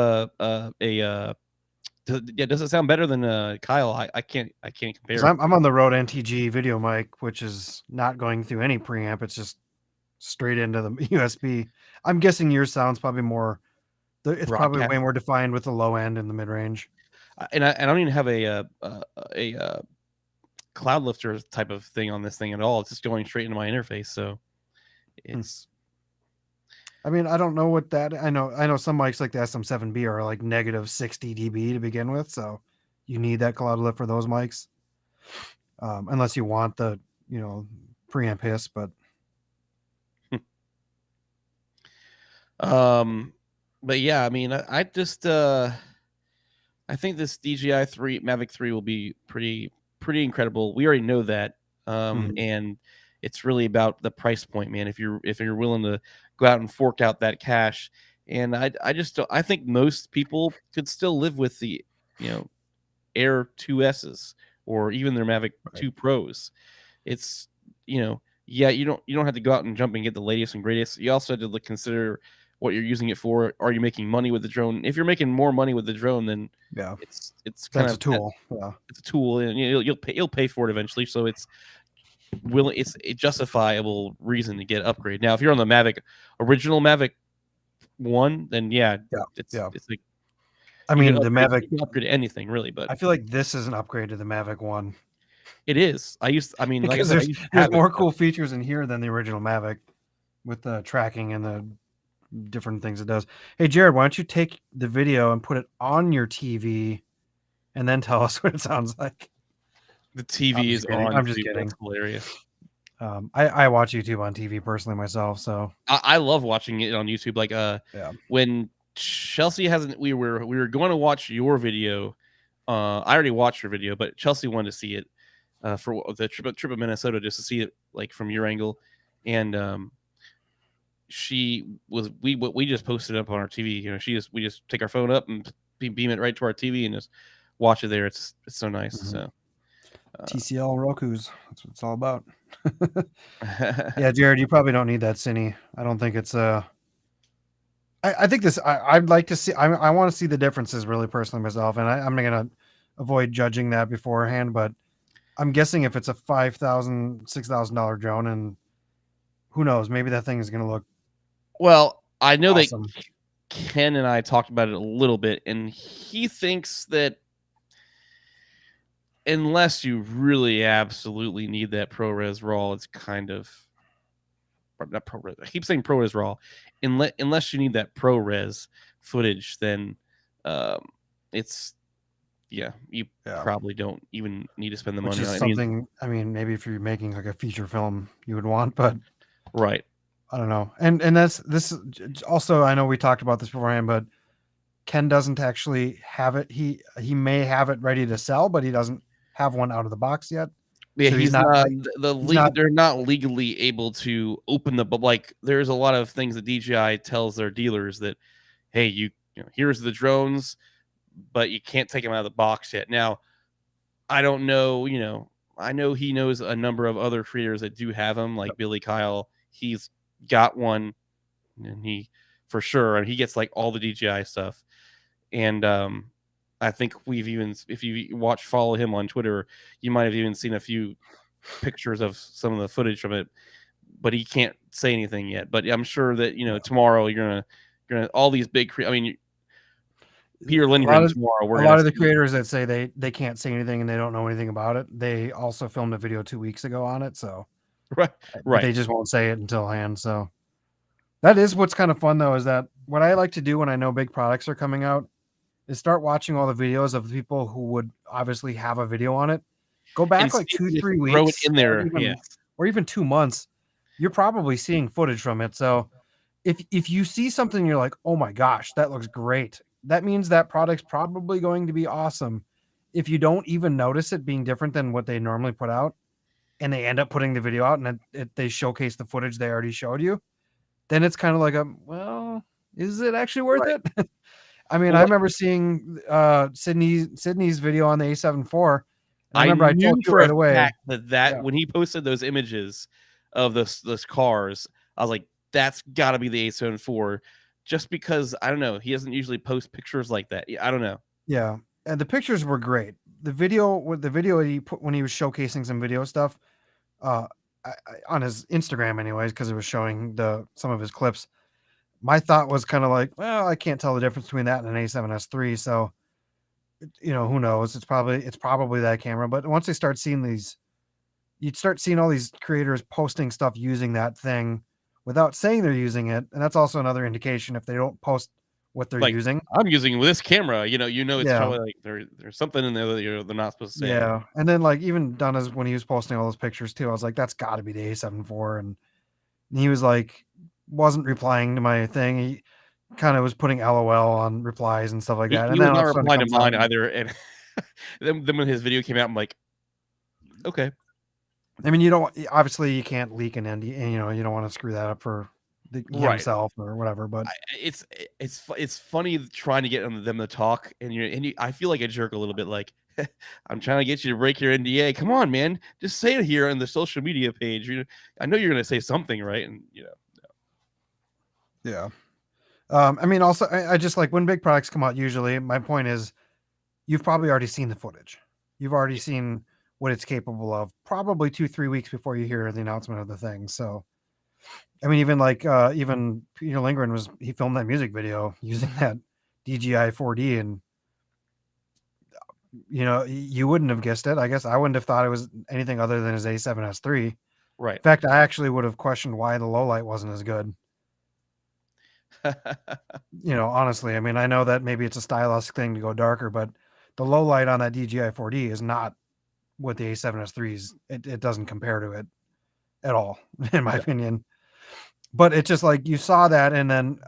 does it sound better than Kyle? I can't compare. I'm on the Rode NTG video mic, which is not going through any preamp. It's just straight into the USB. I'm guessing yours sounds probably more. It's probably way more defined with the low end and the mid range. And I don't even have a cloud lifter type of thing on this thing at all. It's just going straight into my interface. So it's. I mean, I don't know what that. I know some mics like the SM7B are like negative 60 dB to begin with, so you need that cloud lift for those mics, unless you want the preamp hiss, but but yeah, I mean, I just I think this DJI Mavic 3 will be pretty incredible. We already know that. And it's really about the price point, man. If you're willing to go out and fork out that cash, and I just don't, I think most people could still live with the, you know, Air 2S's or even their Mavic 2 Pros. It's, you know, yeah, you don't have to go out and jump and get the latest and greatest. You also have to consider what you're using it for. Are you making money with the drone? If you're making more money with the drone, then yeah, it's kind that's of a tool. Yeah, it's a tool, and you'll pay for it eventually. So it's a justifiable reason to get an upgrade. Now, if you're on the Mavic original Mavic 1, then yeah, it's like I you mean, can the upgrade, Mavic. you can upgrade anything really, but I feel like this is an upgrade to the Mavic 1 it is. I mean, like I because said, I there's used to there's have it, more but cool features in here than the original Mavic with the tracking and the different things it does. Hey, Jared, why don't you take the video and put it on your TV and then tell us what it sounds like? the I'm TV just is kidding. on I'm just too. kidding. That's hilarious. I watch YouTube on TV personally myself, so I love watching it on YouTube. Like yeah. when Chelsea hasn't, we were going to watch your video. I already watched your video, but Chelsea wanted to see it for the trip of Minnesota just to see it like from your angle, and we just posted it up on our TV. You know, we just take our phone up and beam it right to our TV and just watch it there. It's so nice. So TCL Roku's, that's what it's all about. Yeah, Jared, you probably don't need that Cine. I don't think it's I think this I'd like to see I want to see the differences really personally myself, and I'm gonna avoid judging that beforehand, but I'm guessing if it's a $6,000 drone, and who knows, maybe that thing is gonna look well, I know that awesome. Ken and I talked about it a little bit, and he thinks that unless you really absolutely need that ProRes RAW, it's kind of not ProRes. I keep saying ProRes RAW. Unless you need that ProRes footage, then it's you probably don't even need to spend the Which money is on it. something, I mean, maybe if you're making like a feature film, you would want, but Right. I don't know. And that's this also, I know we talked about this beforehand, but Ken doesn't actually have it. He may have it ready to sell, but he doesn't have one out of the box yet. Yeah, So he's not he's not they're not legally able to open but like there's a lot of things that DJI tells their dealers that, hey, you know, here's the drones, but you can't take them out of the box yet. Now, I don't know, you know, I know he knows a number of other creators that do have them, like Billy Kyle. He's got one, and he for sure, and he gets like all the DJI stuff. And I think we've even, if you follow him on Twitter, you might have even seen a few pictures of some of the footage from it. But he can't say anything yet. But I'm sure that, you know, tomorrow you're gonna all these big. I mean, Peter Lindgren tomorrow. A lot of the creators that say they can't say anything and they don't know anything about it, they also filmed a video 2 weeks ago on it. So right, but they just won't say it until hand. So that is what's kind of fun though, is that what I like to do when I know big products are coming out is start watching all the videos of the people who would obviously have a video on it. Go back like 2-3 weeks, throw it in there, or even 2 months. You're probably seeing footage from it. So if you see something, you're like, oh my gosh, that looks great. That means that product's probably going to be awesome. If you don't even notice it being different than what they normally put out, and they end up putting the video out and they showcase the footage they already showed you, then it's kind of like well, is it actually worth it? I mean, I remember seeing Sydney's video on the A7 IV. I remember I told you right away that when he posted those images of those cars, I was like, that's got to be the A7 IV, just because I don't know, he doesn't usually post pictures like that. I don't know. Yeah, and the pictures were great. The video he put when he was showcasing some video stuff, on his Instagram, anyways, because it was showing some of his clips. My thought was kind of like, well, I can't tell the difference between that and an A7S III. So, you know, who knows? It's probably that camera. But once they start seeing you'd start seeing all these creators posting stuff using that thing without saying they're using it, and that's also another indication if they don't post what they're Like, using. I'm using this camera, it's Yeah. probably like there's something in there that they're not supposed to say. Yeah. And then like even Donna's when he was posting all those pictures too, I was like, that's gotta be the A7 IV. And he was like, wasn't replying to my thing. He kind of was putting LOL on replies and stuff like He, that. he And was then all not of a sudden it replying to comes out. mine either, and then when his video came out, I'm like, okay. I mean, you don't obviously you can't leak an NDA, you don't want to screw that up for Right. himself or whatever. But It's funny trying to get them to talk, and I feel like a jerk a little bit. Like, I'm trying to get you to break your NDA. Come on, man, just say it here on the social media page. I know you're gonna say something, right? And yeah. I mean, also, I just like when big products come out, usually my point is you've probably already seen the footage. You've already seen what it's capable of, probably 2-3 weeks before you hear the announcement of the thing. So, I mean, even like, even Peter Lindgren he filmed that music video using that DJI 4D, and, you wouldn't have guessed it. I guess I wouldn't have thought it was anything other than his A7S III. In right. fact, I actually would have questioned why the low light wasn't as good. Honestly, I mean, I know that maybe it's a stylistic thing to go darker, but the low light on that DJI 4D is not what the A7S III is. It doesn't compare to it at all, in my opinion. But it's just like you saw that, and then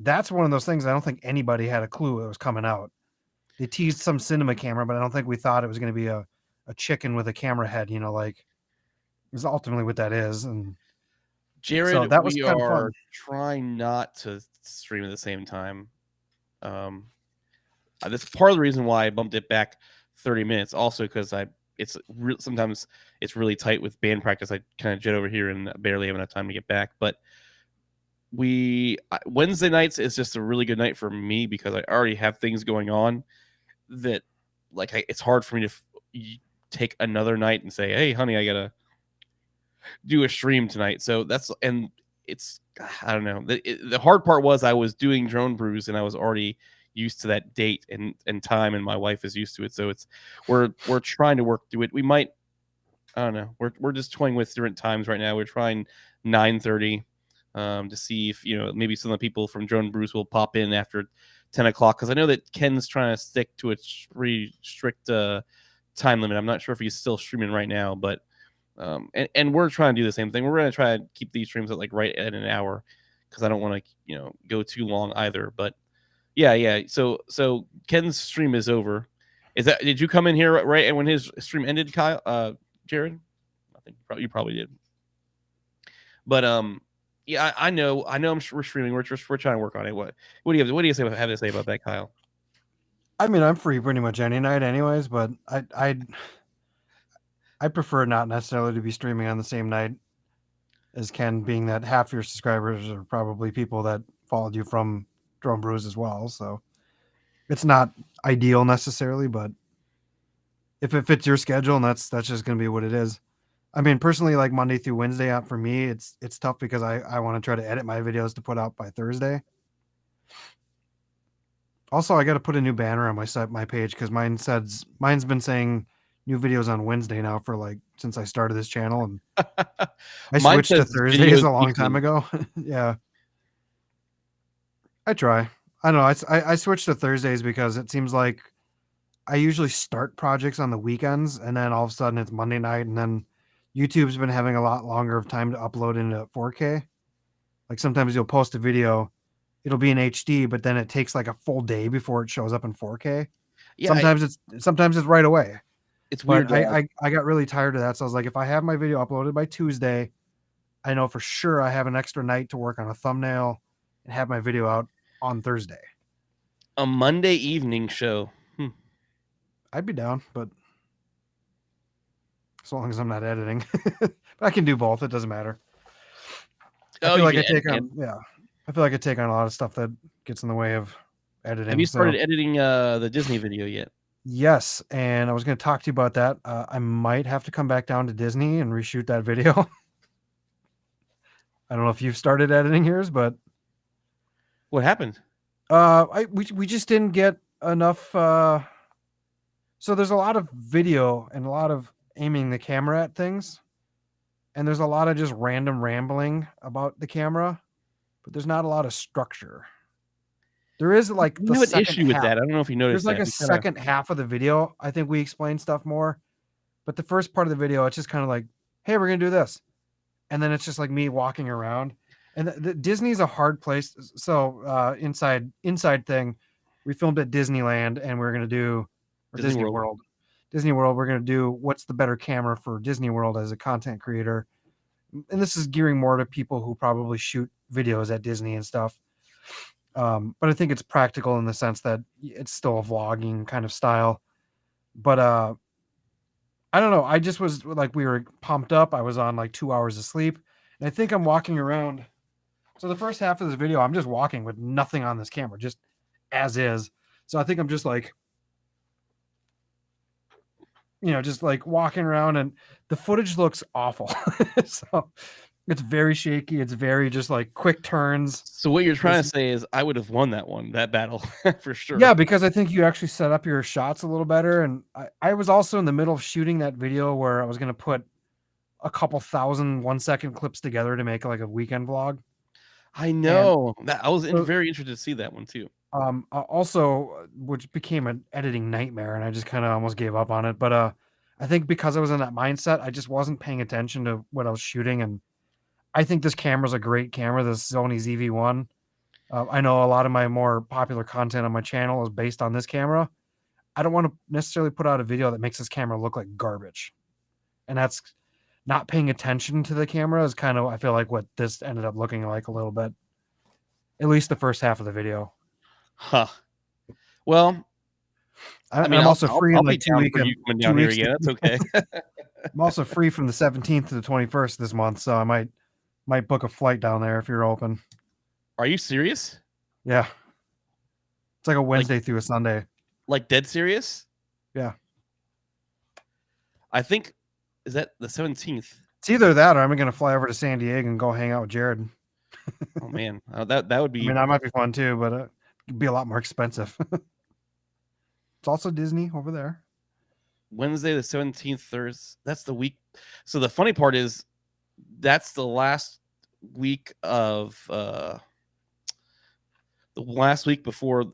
that's one of those things I don't think anybody had a clue it was coming out. They teased some cinema camera, but I don't think we thought it was going to be a chicken with a camera head, like is ultimately what that is. And Jared, so that was we kind of are fun. trying not to stream at the same time. That's part of the reason why I bumped it back 30 minutes. Also, because sometimes it's really tight with band practice. I kind of jet over here and barely have enough time to get back. But Wednesday nights is just a really good night for me because I already have things going on that, like, it's hard for me to take another night and say, "Hey, honey, I gotta do a stream tonight." So it's I don't know. The hard part was I was doing Drone Brews and I was already used to that date and time, and my wife is used to it. So we're trying to work through it. We might, I don't know. We're just toying with different times right now. We're trying 9:30 to see if maybe some of the people from Drone Brews will pop in after 10 o'clock, because I know that Ken's trying to stick to a pretty strict time limit. I'm not sure if he's still streaming right now, but and we're trying to do the same thing. We're going to try to keep these streams at right at an hour, because I don't want to go too long either. But yeah. So Ken's stream is over. Did you come in here right when his stream ended, Kyle? Jared? I think you probably did. But yeah, I know. We're streaming. We're trying to work on it. What do you have to say about that, Kyle? I mean, I'm free pretty much any night, anyways. But I prefer not necessarily to be streaming on the same night as Ken, being that half your subscribers are probably people that followed you from Drone Brews as well. So it's not ideal necessarily, but if it fits your schedule, and that's just going to be what it is. I mean, personally, like Monday through Wednesday out for me, it's tough because I want to try to edit my videos to put out by Thursday. Also, I got to put a new banner on my page, because mine's been saying new videos on Wednesday now for since I started this channel, and I switched to Thursdays a long time ago. Yeah, I try. I don't know. I switched to Thursdays because it seems like I usually start projects on the weekends, and then all of a sudden it's Monday night, and then YouTube's been having a lot longer of time to upload into 4K. Like sometimes you'll post a video, it'll be in HD, but then it takes like a full day before it shows up in 4K. Yeah, sometimes it's right away. It's weird. But I got really tired of that. So I was like, if I have my video uploaded by Tuesday, I know for sure I have an extra night to work on a thumbnail and have my video out on Thursday. A Monday evening show. I'd be down, but as long as I'm not editing. But I can do both. It doesn't matter. I feel like I take on a lot of stuff that gets in the way of editing. Have you started editing the Disney video yet? Yes, and I was going to talk to you about that. I might have to come back down to Disney and reshoot that video. I don't know if you've started editing yours, but what happened? We just didn't get enough. So there's a lot of video and a lot of aiming the camera at things, and there's a lot of just random rambling about the camera, but there's not a lot of structure. There is like We the have an second issue with half. that. I don't know if you noticed There's like that. a second half of the video. I think we explain stuff more, but the first part of the video, it's just kind of like, hey, we're gonna do this, and then it's just like me walking around. And Disney's a hard place. So inside thing, we filmed at Disneyland, and we're gonna do or Disney World. World. Disney World. We're gonna do what's the better camera for Disney World as a content creator, and this is gearing more to people who probably shoot videos at Disney and stuff. But I think it's practical in the sense that it's still a vlogging kind of style. But I don't know. I just was like, we were pumped up. I was on like 2 hours of sleep, and I think I'm walking around. So the first half of this video, I'm just walking with nothing on this camera, just as is. So I think I'm just like, just like walking around, and the footage looks awful. So it's very shaky. It's very just like quick turns. So what you're trying to say is I would have won that battle for sure. Yeah, because I think you actually set up your shots a little better. And I was also in the middle of shooting that video where I was going to put a couple thousand 1-second clips together to make like a weekend vlog. I know that I was very interested to see that one too. Also, which became an editing nightmare, and I just kind of almost gave up on it. But I think because I was in that mindset, I just wasn't paying attention to what I was shooting. And I think this camera's a great camera, the Sony ZV-1. I know a lot of my more popular content on my channel is based on this camera. I don't want to necessarily put out a video that makes this camera look like garbage. And that's not paying attention to the camera is kind of, I feel like, what this ended up looking like a little bit. At least the first half of the video. Huh. Well, I mean, I'm also free in like 2 weeks. Down here again. That's okay. I'm also free from the 17th to the 21st this month, so I might book a flight down there if you're open. Are you serious? Yeah. It's like a Wednesday through a Sunday. Like dead serious? Yeah. I think, is that the 17th? It's either that or I'm going to fly over to San Diego and go hang out with Jared. Oh, man. That would be... I mean, that might be fun too, but it'd be a lot more expensive. It's also Disney over there. Wednesday the 17th, Thursday. That's the week. So the funny part is that's the last week of... the last week before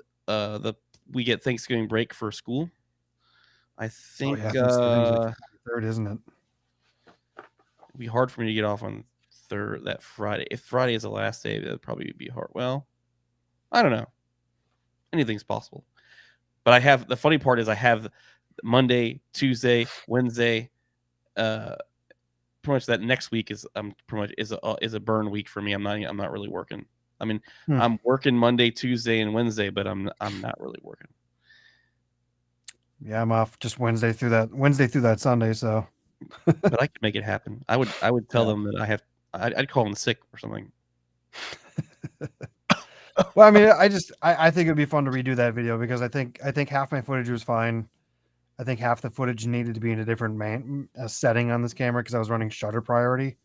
we get Thanksgiving break for school. I think third, isn't it? It'd be hard for me to get off on that Friday. If Friday is the last day, that'd probably be hard. Well, I don't know. Anything's possible. But I have, the funny part is I have Monday, Tuesday, Wednesday. Pretty much that next week is pretty much is a burn week for me. I'm not really working. I mean, I'm working Monday, Tuesday, and Wednesday, but I'm not really working. Yeah, I'm off just Wednesday through that Sunday. So, but I could make it happen. I would tell them that I'd call them sick or something. Well, I mean, I think it'd be fun to redo that video because I think half my footage was fine. I think half the footage needed to be in a different setting on this camera because I was running shutter priority.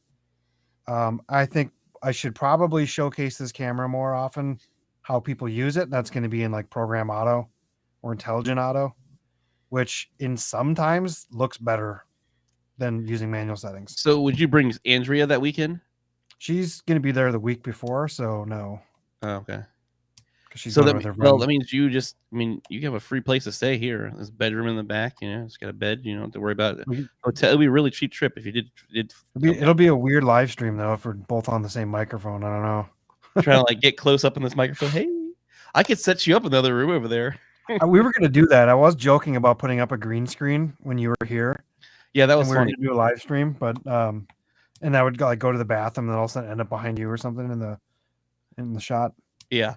I think I should probably showcase this camera more often, how people use it. That's going to be in like program auto or intelligent auto, which in sometimes looks better than using manual settings. So would you bring Andrea that weekend? She's going to be there the week before, so no. Oh, okay. She's with her friend. That means you have a free place to stay here. There's a bedroom in the back. It's got a bed. You don't have to worry about it. Hotel. It'll be a really cheap trip if you did. It'll be a weird live stream though if we're both on the same microphone. I don't know. Trying to like get close up in this microphone. Hey, I could set you up in the other room over there. We were going to do that. I was joking about putting up a green screen when you were here. Yeah, that was funny. We were going to do a live stream, but and I would go to the bathroom and then all of a sudden end up behind you or something in the shot. Yeah.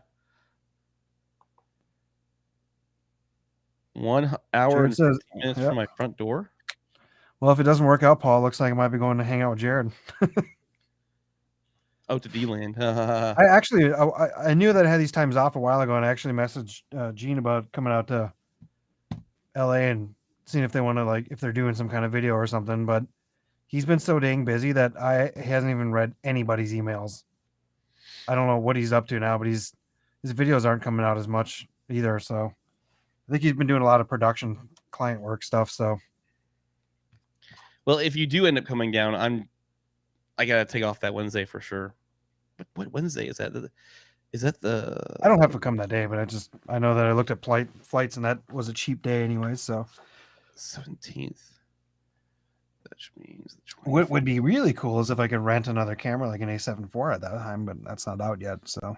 1 hour and 15 minutes from my front door. Well, if it doesn't work out, Paul, looks like I might be going to hang out with Jared. Oh, to D-Land. I knew that I had these times off a while ago, and I actually messaged Gene about coming out to LA and seeing if they want to if they're doing some kind of video or something. But he's been so dang busy that he hasn't even read anybody's emails. I don't know what he's up to now, but his videos aren't coming out as much either. So I think he's been doing a lot of production client work stuff. So, well, if you do end up coming down, I gotta take off that Wednesday for sure. What Wednesday is that? Is that the I don't have to come that day, but I know that I looked at flights and that was a cheap day anyway. So 17th? Which means the 24th. what would be really cool is if I could rent another camera like an A7 IV at that time, but that's not out yet. So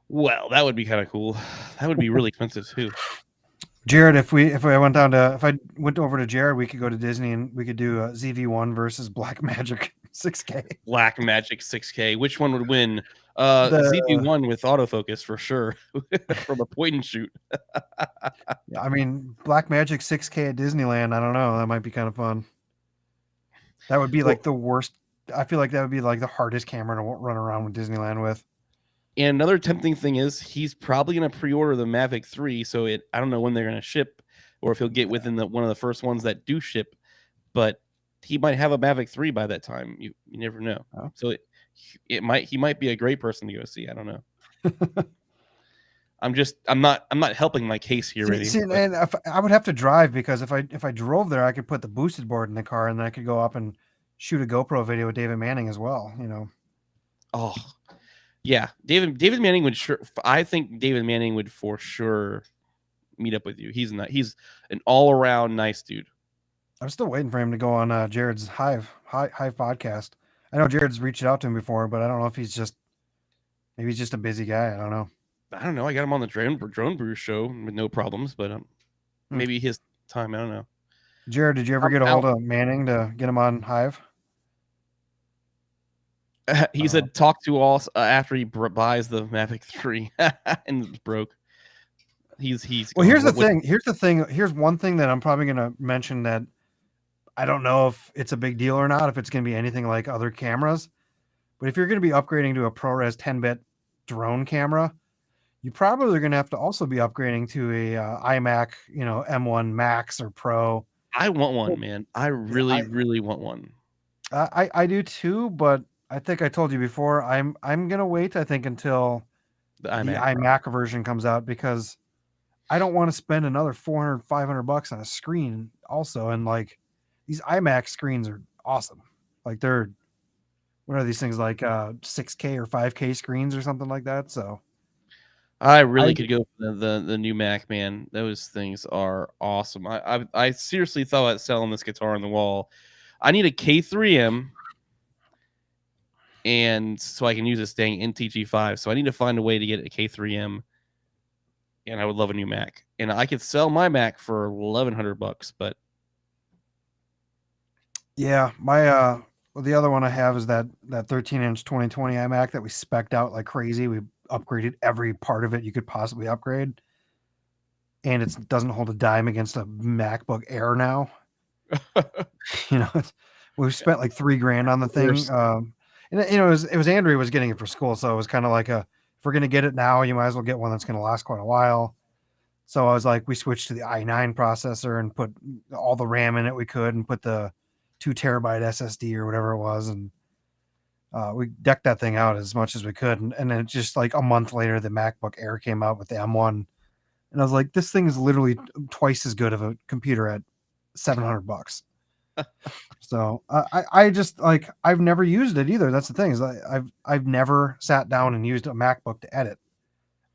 Well, that would be kind of cool. That would be really expensive too. Jared, if I went over to Jared, we could go to Disney and we could do a ZV-1 versus Blackmagic 6K. Blackmagic 6K. Which one would win? The- ZV-1 with autofocus for sure from a point and shoot. I mean, Blackmagic 6K at Disneyland. I don't know. That might be kind of fun. That would be like the worst. I feel like that would be like the hardest camera to run around with Disneyland with. And another tempting thing is he's probably going to pre-order the Mavic 3, so I don't know when they're going to ship, or if he'll get within one of the first ones that do ship. But he might have a Mavic 3 by that time. You never know. Oh. So he might be a great person to go see. I don't know. I'm not helping my case here, really. And I would have to drive, because if I drove there, I could put the boosted board in the car and then I could go up and shoot a GoPro video with David Manning as well. You know. Oh, yeah, David Manning would sure. I think David Manning would for sure meet up with you. He's an all around nice dude. I'm still waiting for him to go on Jared's Hive podcast. I know Jared's reached out to him before, but I don't know if maybe he's just a busy guy. I don't know. I don't know. I got him on the Drone Brew show with no problems, but maybe his time. I don't know. Jared, did you ever get a hold of Manning to get him on Hive? He said talk to us after he buys the Mavic 3 and it's broke. He's well. Here's the thing. Here's one thing that I'm probably going to mention that I don't know if it's a big deal or not, if it's going to be anything like other cameras. But if you're going to be upgrading to a ProRes 10-bit drone camera, you probably are going to have to also be upgrading to a iMac, M1 Max or Pro. I want one, man. I really want one. I do too, but I think I told you before, I'm going to wait, I think, until the iMac version comes out, because I don't want to spend another $400, $500 on a screen also. And like, these iMac screens are awesome. Like what are these things, like 6K or 5K screens or something like that? So I really could go for the new Mac, man. Those things are awesome. I seriously thought about selling this guitar on the wall. I need a K3M, and so I can use this dang NTG5. So I need to find a way to get a K3M, and I would love a new Mac. And I could sell my Mac for $1,100, but yeah, my the other one I have is that 13-inch 2020 iMac that we spec'd out like crazy. We upgraded every part of it you could possibly upgrade, and it doesn't hold a dime against a MacBook Air now. We've spent like $3,000 on the thing. And it was Andrew was getting it for school, so it was kind of like if we're gonna get it now, you might as well get one that's gonna last quite a while. So I was like, we switched to the i9 processor and put all the RAM in it we could, and put the 2 terabyte SSD or whatever it was, and we decked that thing out as much as we could. And then just like a month later, the MacBook Air came out with the M1, and I was like, this thing is literally twice as good of a computer at $700. So I just like, I've never used it either. That's the thing, is I've never sat down and used a MacBook to edit.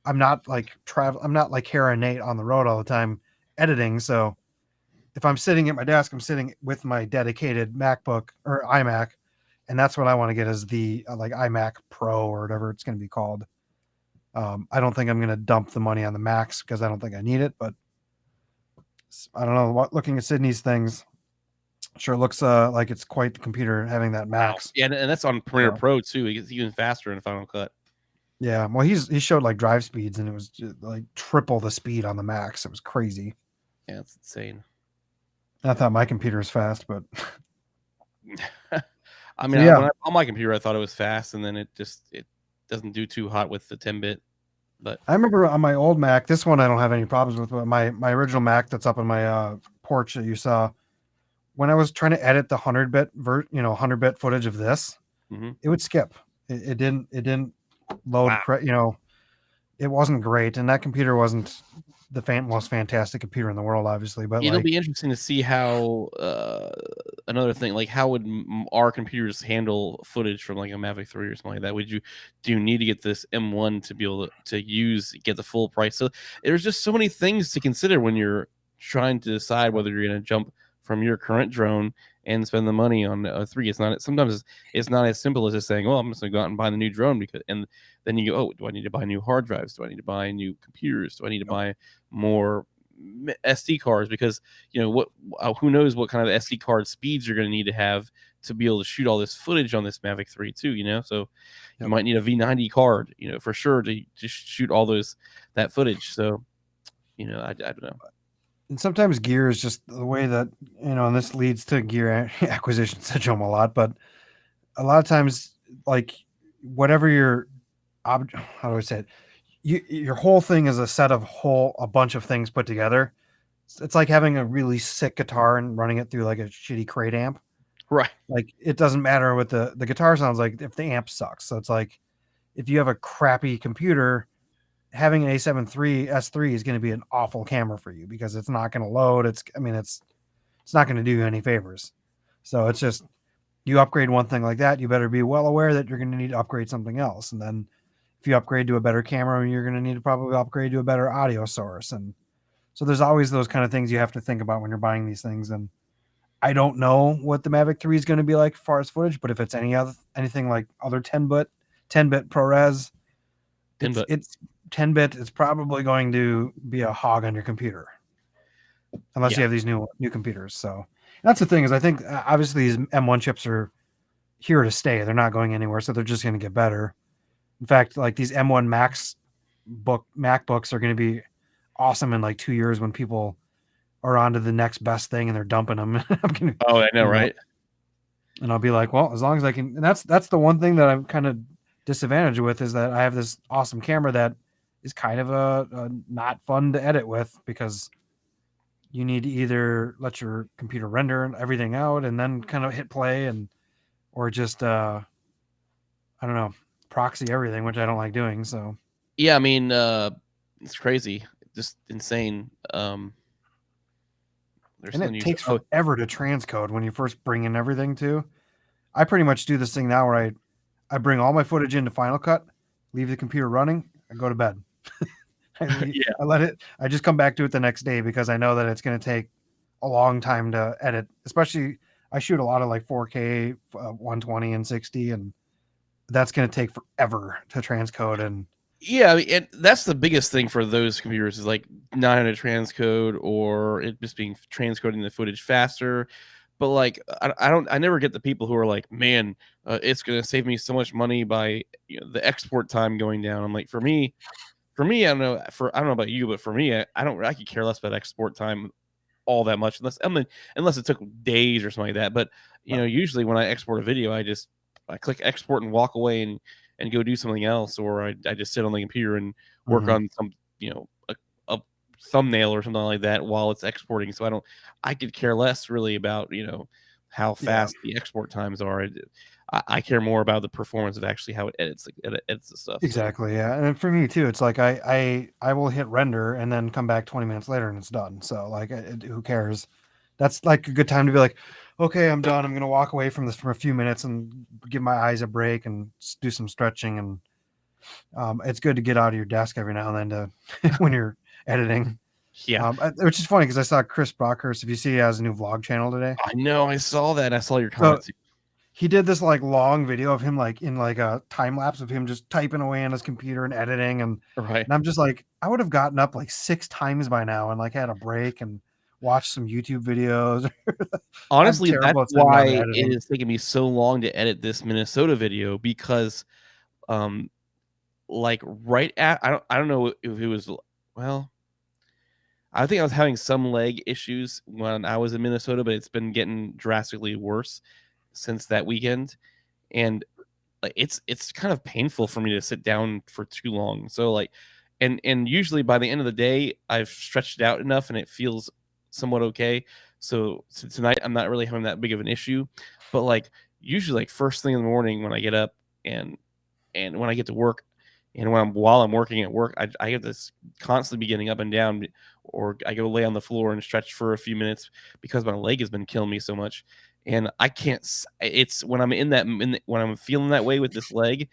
I'm not like Kara and Nate on the road all the time editing. So if I'm sitting at my desk, I'm sitting with my dedicated MacBook or iMac, and that's what I want to get, is the like iMac Pro or whatever it's going to be called. I don't think I'm going to dump the money on the Macs, because I don't think I need it, but I don't know. Looking at Sydney's things, sure looks like it's quite the computer having that Max. Yeah, and that's on Premiere Pro too. It gets even faster in Final Cut. Yeah, well, he showed like drive speeds, and it was just like triple the speed on the Max. It was crazy. Yeah, it's insane. I thought my computer was fast, but I mean, on my computer, I thought it was fast, and then it doesn't do too hot with the 10-bit. But I remember on my old Mac, this one I don't have any problems with, but my original Mac that's up on my porch that you saw, when I was trying to edit the 100-bit 100-bit footage of this, it would skip. It didn't load. Wow. It wasn't great, and that computer wasn't the most fantastic computer in the world, obviously. But It'll like, be interesting to see how another thing, like how would our computers handle footage from like a Mavic 3 or something like that? Do you need to get this M1 to be able to get the full price? So there's just so many things to consider when you're trying to decide whether you're going to jump from your current drone and spend the money on a 3. Sometimes it's not as simple as just saying, "Oh, I'm just going to go out and buy the new drone," because and then you go, "Oh, do I need to buy new hard drives? Do I need to buy new computers? Do I need to buy more SD cards?" Because who knows what kind of SD card speeds you're going to need to have to be able to shoot all this footage on this Mavic 3 too. So you might need a V90 card, for sure, to just shoot all that footage. So I don't know. and sometimes gear is just the way that, and this leads to gear acquisition syndrome a lot. But a lot of times, like, whatever your how do I say it? Your whole thing is a set of a bunch of things put together. It's like having a really sick guitar and running it through like a shitty crate amp. Right. Like, it doesn't matter what the guitar sounds like if the amp sucks. So it's like, if you have a crappy computer, having an A7 III S3 is going to be an awful camera for you because it's not going to load. It's not going to do you any favors. So it's just, you upgrade one thing like that, you better be well aware that you're going to need to upgrade something else. And then if you upgrade to a better camera, you're going to need to probably upgrade to a better audio source. And so there's always those kind of things you have to think about when you're buying these things. And I don't know what the Mavic 3 is going to be like as far as footage, but if it's anything like other 10-bit ProRes, it's 10-bit, it's probably going to be a hog on your computer unless you have these new computers. So that's the thing, is I think obviously these M1 chips are here to stay. They're not going anywhere, so they're just going to get better. In fact, like, these M1 MacBooks are going to be awesome in like 2 years when people are on to the next best thing and they're dumping them. I know, right? And I'll be like, well, as long as I can. And that's the one thing that I'm kind of disadvantaged with, is that I have this awesome camera that is kind of a not fun to edit with, because you need to either let your computer render everything out and then kind of hit play, or just I don't know, proxy everything, which I don't like doing. So yeah, I mean, it's crazy, just insane. And it takes forever to transcode when you first bring in everything too. I pretty much do this thing now where I bring all my footage into Final Cut, leave the computer running, and go to bed. I just come back to it the next day, because I know that it's going to take a long time to edit. Especially, I shoot a lot of like 4K, 120 and 60, and that's going to take forever to transcode. And yeah, and that's the biggest thing for those computers, is like not having to transcode, or it just being transcoding the footage faster. But like, I never get the people who are like, man, it's going to save me so much money by the export time going down. I'm like, for me, I don't know about you, but for me, I could care less about export time all that much, unless it took days or something like that. But usually when I export a video, I click export and walk away and go do something else, or I just sit on the computer and work on some a thumbnail or something like that while it's exporting. So I could care less really about how fast the export times are. I care more about the performance of actually how it edits the stuff. Exactly, yeah. And for me too, it's like I will hit render and then come back 20 minutes later and it's done. So like, who cares? That's like a good time to be like, okay, I'm done. I'm gonna walk away from this for a few minutes and give my eyes a break and do some stretching. And it's good to get out of your desk every now and then to when you're editing. Yeah, which is funny because I saw Chris Brockhurst. If you see, he has a new vlog channel today. I know, I saw that. I saw your comments. So, he did this like long video of him like in like a time lapse of him just typing away on his computer and editing, and I'm just like, I would have gotten up like 6 times by now and like had a break and watched some YouTube videos. Honestly, that's why it is taking me so long to edit this Minnesota video, because like right at I don't know if it was, well, I think I was having some leg issues when I was in Minnesota, but it's been getting drastically worse since that weekend, and like it's kind of painful for me to sit down for too long. So like, and usually by the end of the day, I've stretched it out enough and it feels somewhat okay. So tonight I'm not really having that big of an issue, but like usually like first thing in the morning when I get up and when I get to work, And while I'm working at work, I have this constantly be getting up and down, or I go lay on the floor and stretch for a few minutes because my leg has been killing me so much. And I can't. It's when I'm when I'm feeling that way with this leg,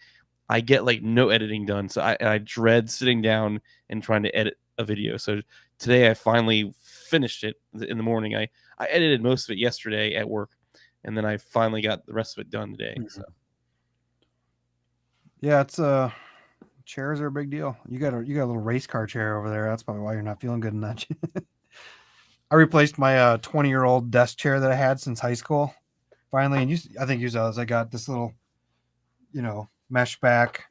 I get like no editing done. So I dread sitting down and trying to edit a video. So today I finally finished it in the morning. I edited most of it yesterday at work, and then I finally got the rest of it done today. So yeah, it's chairs are a big deal. You got a little race car chair over there. That's probably why you're not feeling good in that. I replaced my 20-year-old desk chair that I had since high school. Finally, and I think you saw this. I got this little, mesh back.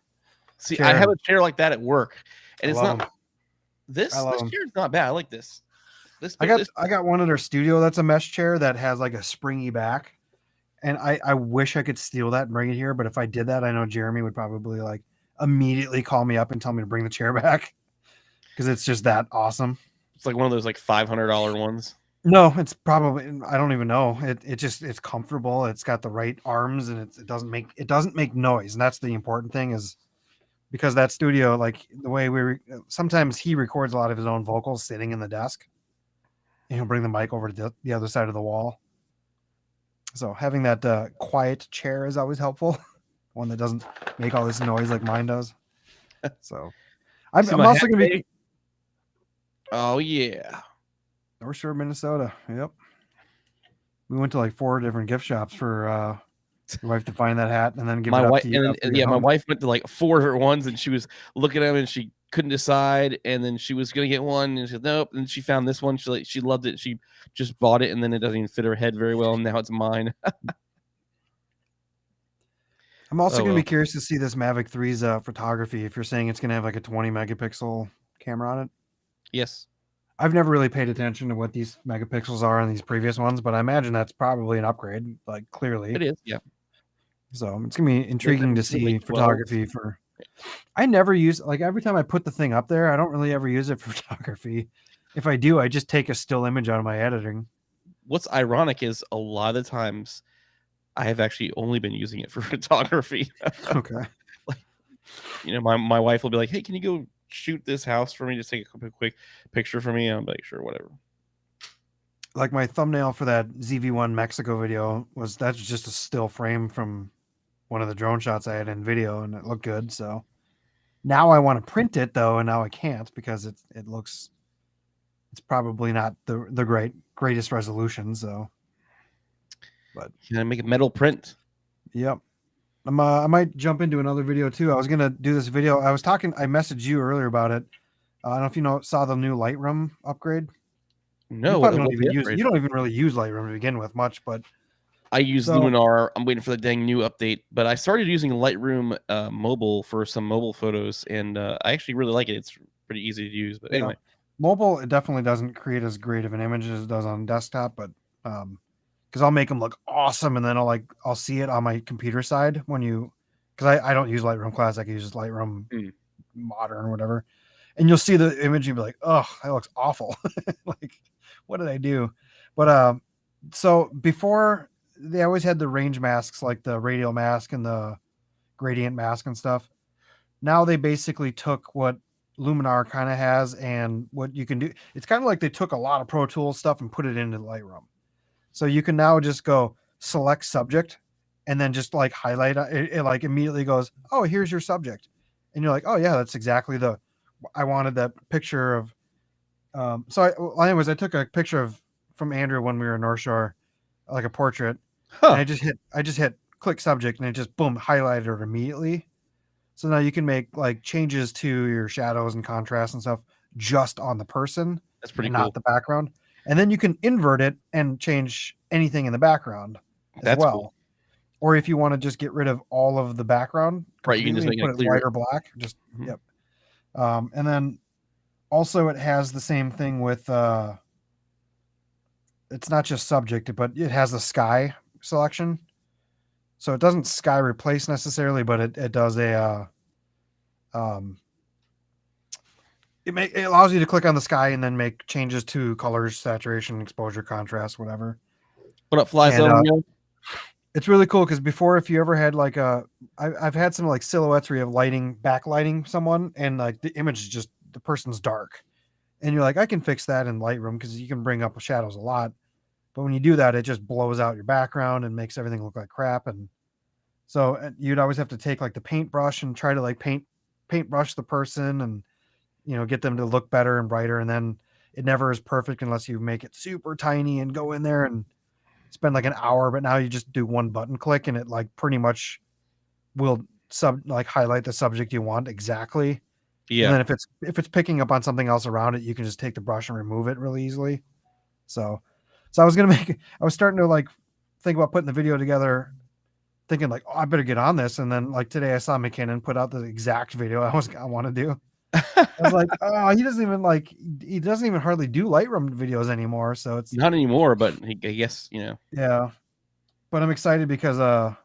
see, chair. I have a chair like that at work, and I it's love not 'em. this I love this 'em. chair is not bad. I like this. I got one in our studio that's a mesh chair that has like a springy back. And I wish I could steal that and bring it here, but if I did that, I know Jeremy would probably like immediately call me up and tell me to bring the chair back because it's just that awesome. It's like one of those like $500 ones. No, it's probably I don't even know. It's comfortable. It's got the right arms and it doesn't make noise. And that's the important thing is because that studio, like the way sometimes he records a lot of his own vocals sitting in the desk. And he'll bring the mic over to the other side of the wall. So having that quiet chair is always helpful. One that doesn't make all this noise like mine does. So I'm also going to be. Oh yeah, North Shore, Minnesota. Yep. We went to like 4 different gift shops for your wife to find that hat and then give my it up wife. to you. And my wife went to like 4 different ones, and she was looking at them, and she couldn't decide. And then she was gonna get one, and she said nope. And she found this one. She loved it. She just bought it, and then it doesn't even fit her head very well, and now it's mine. I'm also going to be curious to see this Mavic 3's photography. If you're saying it's going to have like a 20 megapixel camera on it. Yes. I've never really paid attention to what these megapixels are on these previous ones, but I imagine that's probably an upgrade, like clearly. It is, yeah. So it's going to be intriguing to see photography for... I never use... Like every time I put the thing up there, I don't really ever use it for photography. If I do, I just take a still image out of my editing. What's ironic is a lot of the times I have actually only been using it for photography. Okay. Like, my wife will be like, hey, can you go shoot this house for me? Just take a quick picture for me. I'm like, sure, whatever. Like my thumbnail for that ZV-1 Mexico video that's just a still frame from one of the drone shots I had in video, and it looked good. So now I want to print it though, and now I can't because it's probably not the greatest resolution. So, but can I make a metal print? Yep. I might jump into another video too. I was gonna do this video. I messaged you earlier about it. I don't know if you saw the new Lightroom upgrade. No, you don't even really use Lightroom to begin with much, but I use Luminar. I'm waiting for the dang new update, but I started using Lightroom mobile for some mobile photos, and I actually really like it. It's pretty easy to use, but anyway. Mobile, it definitely doesn't create as great of an image as it does on desktop, but because I'll make them look awesome, and then I'll see it on my computer side because I don't use Lightroom Classic, I use Lightroom Modern or whatever, and you'll see the image and be like, oh, that looks awful. Like, what did I do? But so before they always had the range masks, like the radial mask and the gradient mask and stuff. Now they basically took what Luminar kind of has and what you can do. It's kind of like they took a lot of Pro Tools stuff and put it into Lightroom. So you can now just go select subject and then just like highlight it. It like immediately goes, oh, here's your subject. And you're like, oh yeah, that's exactly I wanted that picture of. Anyways, I took a picture from Andrew when we were in North Shore, like a portrait. Huh. And I just hit click subject and it just boom highlighted it immediately. So now you can make like changes to your shadows and contrast and stuff just on the person. That's pretty cool. Not the background. And then you can invert it and change anything in the background as well. Cool. Or if you want to just get rid of all of the background, right? You can just make it white or black. Just yep. And then also it has the same thing with it's not just subject, but it has the sky selection. So it doesn't sky replace necessarily, but it does it allows you to click on the sky and then make changes to colors, saturation, exposure, contrast, whatever. What up, Fly Zone? It's really cool because before, if you ever had like I've had some like silhouettes where you have backlighting someone, and like the image is just the person's dark, and you're like, I can fix that in Lightroom because you can bring up shadows a lot. But when you do that, it just blows out your background and makes everything look like crap. And so you'd always have to take like the paintbrush and try to like paintbrush the person and get them to look better and brighter. And then it never is perfect unless you make it super tiny and go in there and spend like an hour. But now you just do one button click and it like pretty much will highlight the subject you want exactly. And then if it's picking up on something else around it, you can just take the brush and remove it really easily. So I was starting to like think about putting the video together, thinking like, oh, I better get on this. And then like today I saw McKinnon put out the exact video I want to do. I was like, oh, he doesn't even hardly do Lightroom videos anymore. So it's not anymore, but I guess, yeah. But I'm excited because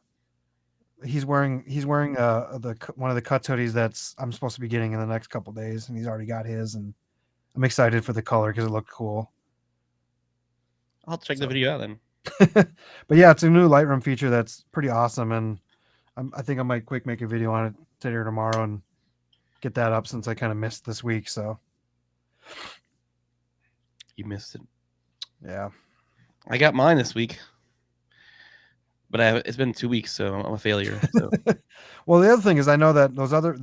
he's wearing one of the Cuts hoodies that's I'm supposed to be getting in the next couple days, and he's already got his, and I'm excited for the color because it looked cool. I'll check the video out then. But yeah, it's a new Lightroom feature that's pretty awesome, and I think I might quick make a video on it today or tomorrow and get that up since I kind of missed this week. So you missed it. Yeah, I got mine this week, but it's been 2 weeks, so I'm a failure. So. Well, the other thing is I know that the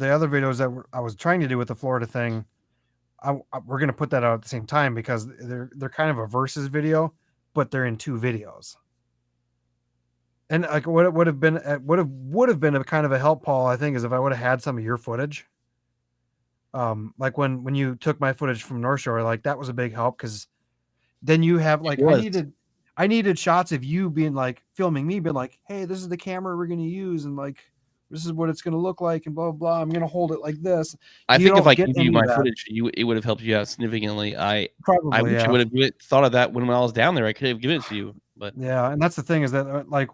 other videos that I was trying to do with the Florida thing, we're gonna put that out at the same time because they're kind of a versus video, but they're in 2 videos. And like what would have been a kind of a help, Paul, I think, is if I would have had some of your footage. Like when you took my footage from North Shore, like that was a big help because then you have like I needed shots of you being like filming me, being like, hey, this is the camera we're gonna use, and like this is what it's gonna look like, and blah blah blah. I'm gonna hold it like this. I think if I gave you my footage, it would have helped you out significantly. I wish I would have thought of that when I was down there. I could have given it to you, but yeah, and that's the thing is that like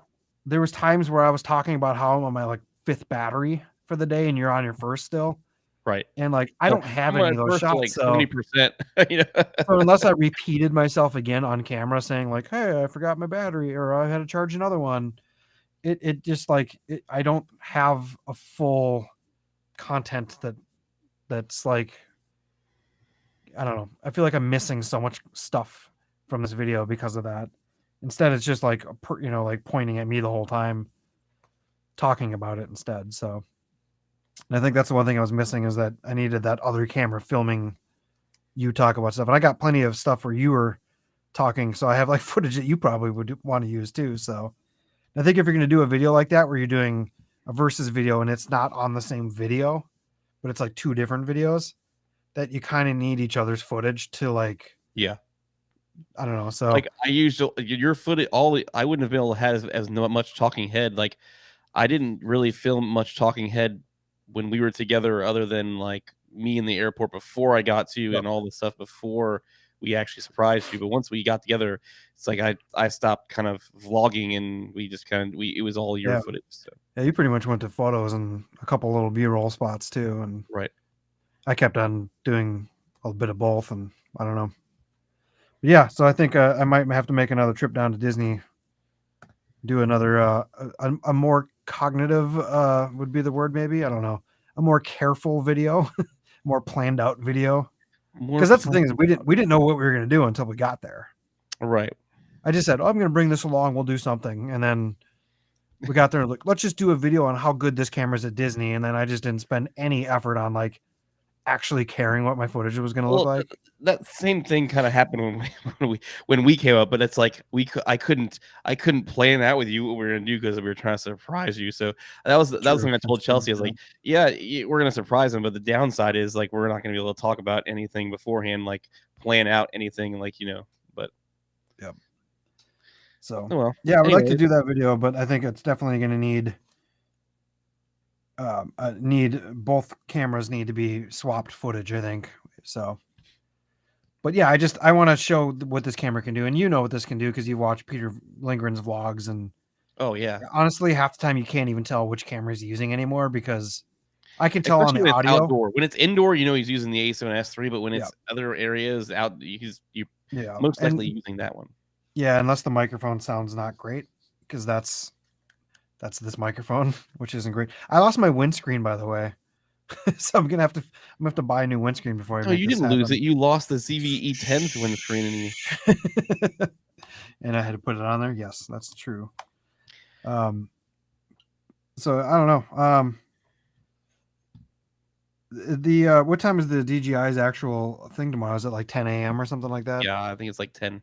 there was times where I was talking about how I'm on my like 5th battery for the day, and you're on your 1st still. Right. And like I don't have any of those shots. Like 70%. So unless I repeated myself again on camera saying like, hey, I forgot my battery or I had to charge another one, it just like I don't have a full content that's like, I don't know. I feel like I'm missing so much stuff from this video because of that. Instead, it's just like like pointing at me the whole time, talking about it instead. So. And I think that's the one thing I was missing is that I needed that other camera filming you talk about stuff. And I got plenty of stuff where you were talking. So I have like footage that you probably would want to use too. So I think if you're going to do a video like that, where you're doing a versus video and it's not on the same video, but it's like 2 different videos, that you kind of need each other's footage to like, yeah. I don't know. So like I used your footage, I wouldn't have been able to have as much talking head. Like I didn't really film much talking head when we were together, other than like me in the airport before I got to you and all the stuff before we actually surprised you. But once we got together, it's like I stopped kind of vlogging and we just it was all your footage. So. Yeah, you pretty much went to photos and a couple little B-roll spots too. And right. I kept on doing a bit of both, and I don't know. But yeah, so I think I might have to make another trip down to Disney, do another a more cognitive would be the word, maybe, I don't know, a more careful video, more planned out video, because that's the thing is we didn't know what we were going to do until we got there. Right. I just said, oh, I'm going to bring this along, we'll do something, and then we got there and like, let's just do a video on how good this camera is at Disney, and then I just didn't spend any effort on like actually caring what my footage was going to look like. That same thing kind of happened when we came up, but it's like I couldn't plan out with you what we were gonna do because we were trying to surprise you. So that was something I told Chelsea. I was like, yeah, we're gonna surprise him, but the downside is like we're not gonna be able to talk about anything beforehand, like plan out anything, like But yeah. So well, yeah, I would like to do that video, but I think it's definitely gonna need both cameras need to be swapped footage, I think. So but yeah, I want to show what this camera can do, and you know what this can do because you watch Peter Lindgren's vlogs, and oh yeah, honestly, half the time you can't even tell which camera he's using anymore because I can tell on the audio. Outdoor. When it's indoor, he's using the A7S3, but when it's other areas out, you're most likely using that one. Yeah, unless the microphone sounds not great, because that's That's this microphone, which isn't great. I lost my windscreen, by the way. So I'm gonna have to buy a new windscreen before I No, make you this didn't lose happen. it. You lost the ZVE 10's windscreen, and And I had to put it on there. Yes, that's true. So I don't know. The what time is the DJI's actual thing tomorrow? Is it like 10 a.m. or something like that? yeah, I think it's like 10.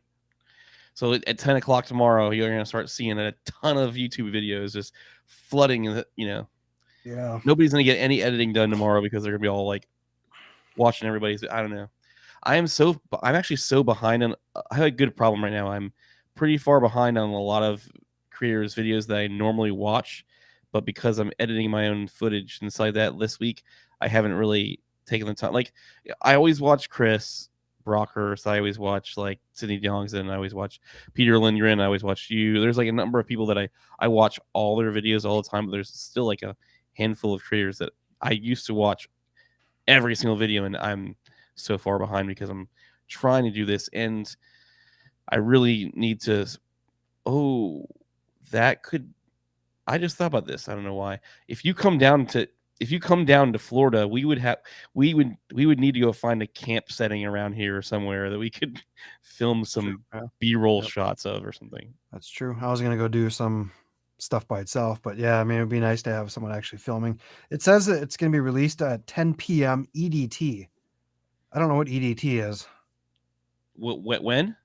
So at 10 o'clock tomorrow, you're gonna start seeing a ton of YouTube videos just flooding. Yeah. Nobody's gonna get any editing done tomorrow because they're gonna be all like watching everybody's. I don't know. I'm actually so behind on. I have a good problem right now. I'm pretty far behind on a lot of creators' videos that I normally watch, but because I'm editing my own footage inside that this week, I haven't really taken the time. Like, I always watch Chris Brockhurst. I always watch like Sidney Youngson. I always watch Peter Lindgren. I always watch you. There's like a number of people that I watch all their videos all the time, but there's still like a handful of creators that I used to watch every single video, and I'm so far behind because I'm trying to do this, and I really need to. Oh, that could. I just thought about this. I don't know why. If you come down to Florida, we would need to go find a camp setting around here somewhere that we could film some B-roll shots of or something. That's true. I was gonna go do some stuff by itself, but yeah, I mean, it'd be nice to have someone actually filming. It says that it's gonna be released at 10 p.m. EDT. I don't know what EDT is. When?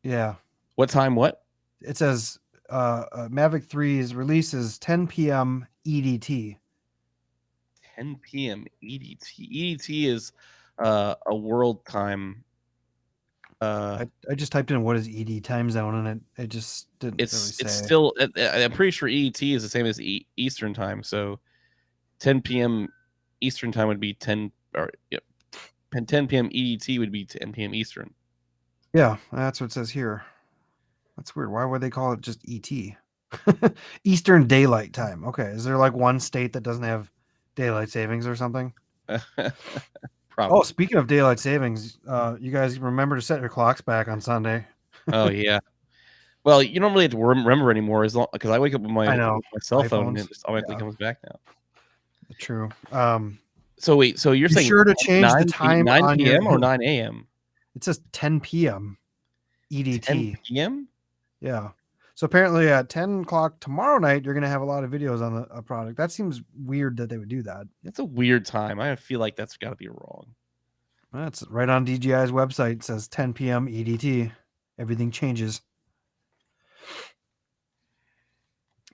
Yeah. What time? What? It says Mavic 3's release is 10 p.m. EDT. 10 p.m. EDT. EDT is a world time. I just typed in what is ED time zone, and it just didn't really say. It's still. I'm pretty sure EDT is the same as Eastern time. So 10 p.m. Eastern time would be 10 or 10 p.m. EDT would be 10 p.m. Eastern. Yeah, that's what it says here. That's weird. Why would they call it just ET? Eastern Daylight Time. Okay. Is there like one state that doesn't have daylight savings or something? Probably. Oh, speaking of daylight savings, you guys remember to set your clocks back on Sunday. Oh yeah. Well, you don't really have to remember anymore, as long because I wake up with my cell phone and it just automatically comes back now. True. So wait, so you're saying sure to change the time 9 p.m. or 9 a.m.? It says 10 p.m. EDT. 10 p.m. Yeah. So apparently at 10 o'clock tomorrow night, you're going to have a lot of videos on a product. That seems weird that they would do that. That's a weird time. I feel like that's got to be wrong. That's right on DJI's website. It says 10 p.m. EDT. Everything changes.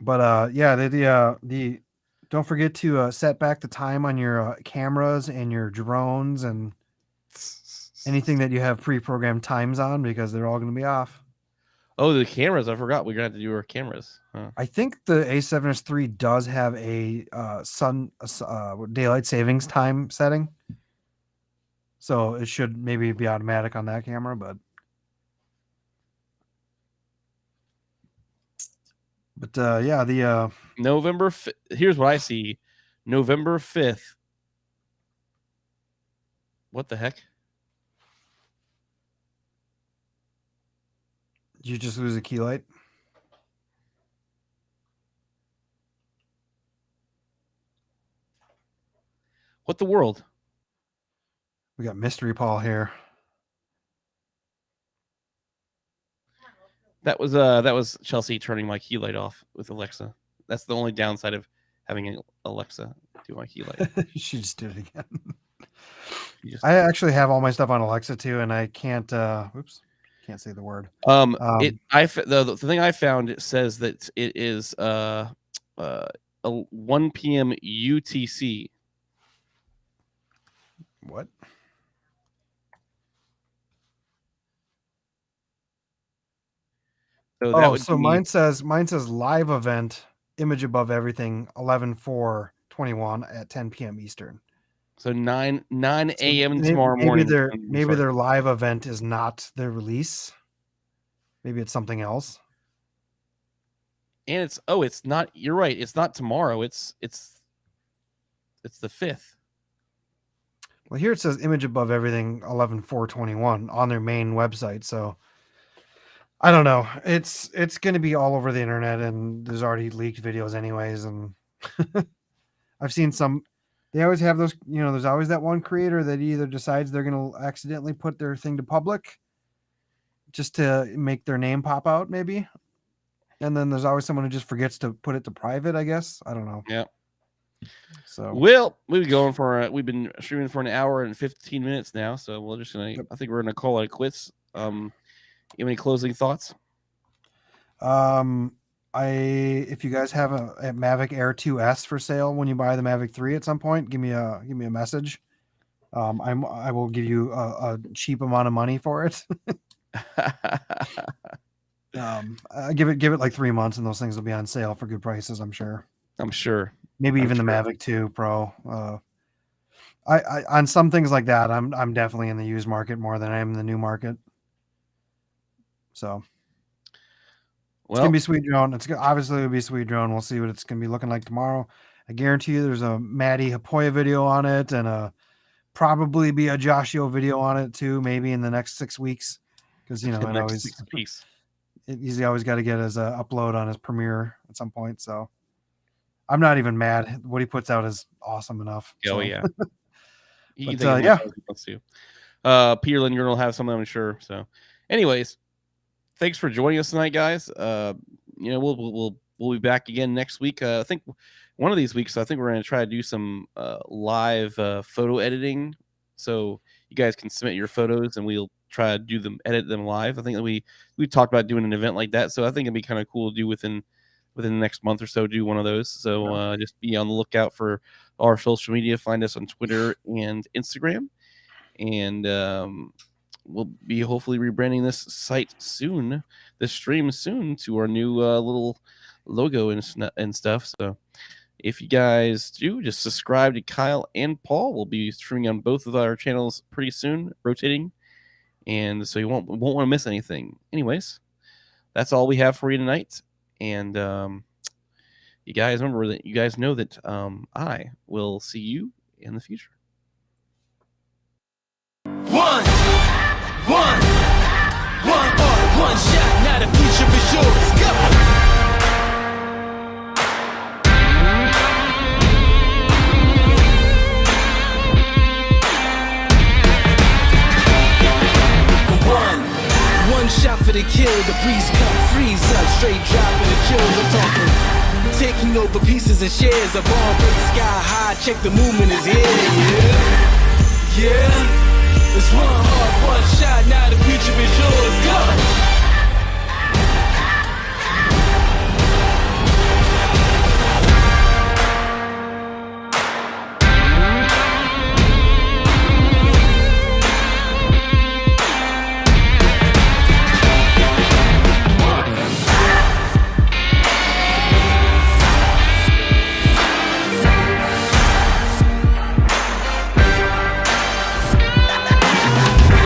But yeah, the don't forget to set back the time on your cameras and your drones and anything that you have pre-programmed times on, because they're all going to be off. Oh, the cameras! I forgot we got to do our cameras. Huh. I think the A7S III does have a daylight savings time setting, so it should maybe be automatic on that camera. But yeah, the November. Here's what I see: November 5th. What the heck? Did you just lose a key light? What the world? We got Mystery Paul here. That was Chelsea turning my key light off with Alexa. That's the only downside of having an Alexa do my key light. She just did it again. I actually have all my stuff on Alexa too, and I can't. Oops, can't say the word. The thing I found, it says that it is 1 p.m. UTC. What? So mine says live event, image above everything, 11/4/21 at 10 p.m. Eastern. So 9 a.m. tomorrow morning. Maybe their live event is not their release. Maybe it's something else. And it's not. You're right. It's not tomorrow. It's the 5th. Well, here it says image above everything 11/4/21 on their main website. So I don't know. It's going to be all over the internet, and there's already leaked videos anyways. And I've seen some. They always have those. There's always that one creator that either decides they're going to accidentally put their thing to public, just to make their name pop out, maybe. And then there's always someone who just forgets to put it to private, I guess. I don't know. Yeah. So we've been streaming for an hour and 15 minutes now, so we're just gonna. I think we're gonna call it quits. You have any closing thoughts? If you guys have a Mavic Air 2S for sale when you buy the Mavic 3 at some point, give me a message. I will give you a cheap amount of money for it. Give it like 3 months, and those things will be on sale for good prices. I'm sure. Maybe even the Mavic 2 Pro. I on some things like that, I'm definitely in the used market more than I am in the new market. So it's gonna be sweet drone. Obviously it'll be sweet drone. We'll see what it's gonna be looking like tomorrow. I guarantee you, there's a Maddie Hapoya video on it, and probably be a Joshio video on it too. Maybe in the next 6 weeks, because he's always got to get his upload on his Premiere at some point. So I'm not even mad. What he puts out is awesome enough. Oh, so. yeah. Yeah. Peter Lindgren will have something, I'm sure. So, anyways, thanks for joining us tonight, guys. We'll be back again next week. I think one of these weeks, I think we're going to try to do some live photo editing. So you guys can submit your photos, and we'll try to edit them live. I think that we talked about doing an event like that. So I think it'd be kind of cool to do within the next month or so, do one of those. So just be on the lookout for our social media. Find us on Twitter and Instagram. And we'll be hopefully rebranding this site soon, this stream soon, to our new little logo and stuff. So if you guys do, just subscribe to Kyle and Paul. We'll be streaming on both of our channels pretty soon, rotating. And so you won't want to miss anything. Anyways, that's all we have for you tonight. And you guys remember that you guys know that I will see you in the future. One shot, now the future is yours. Go! One shot for the kill, the breeze come freeze up, straight dropping the chills. I'm talking taking over pieces and shares. A ball break sky high, check the movement is here. Yeah, it's one heart, one shot, now the future is yours.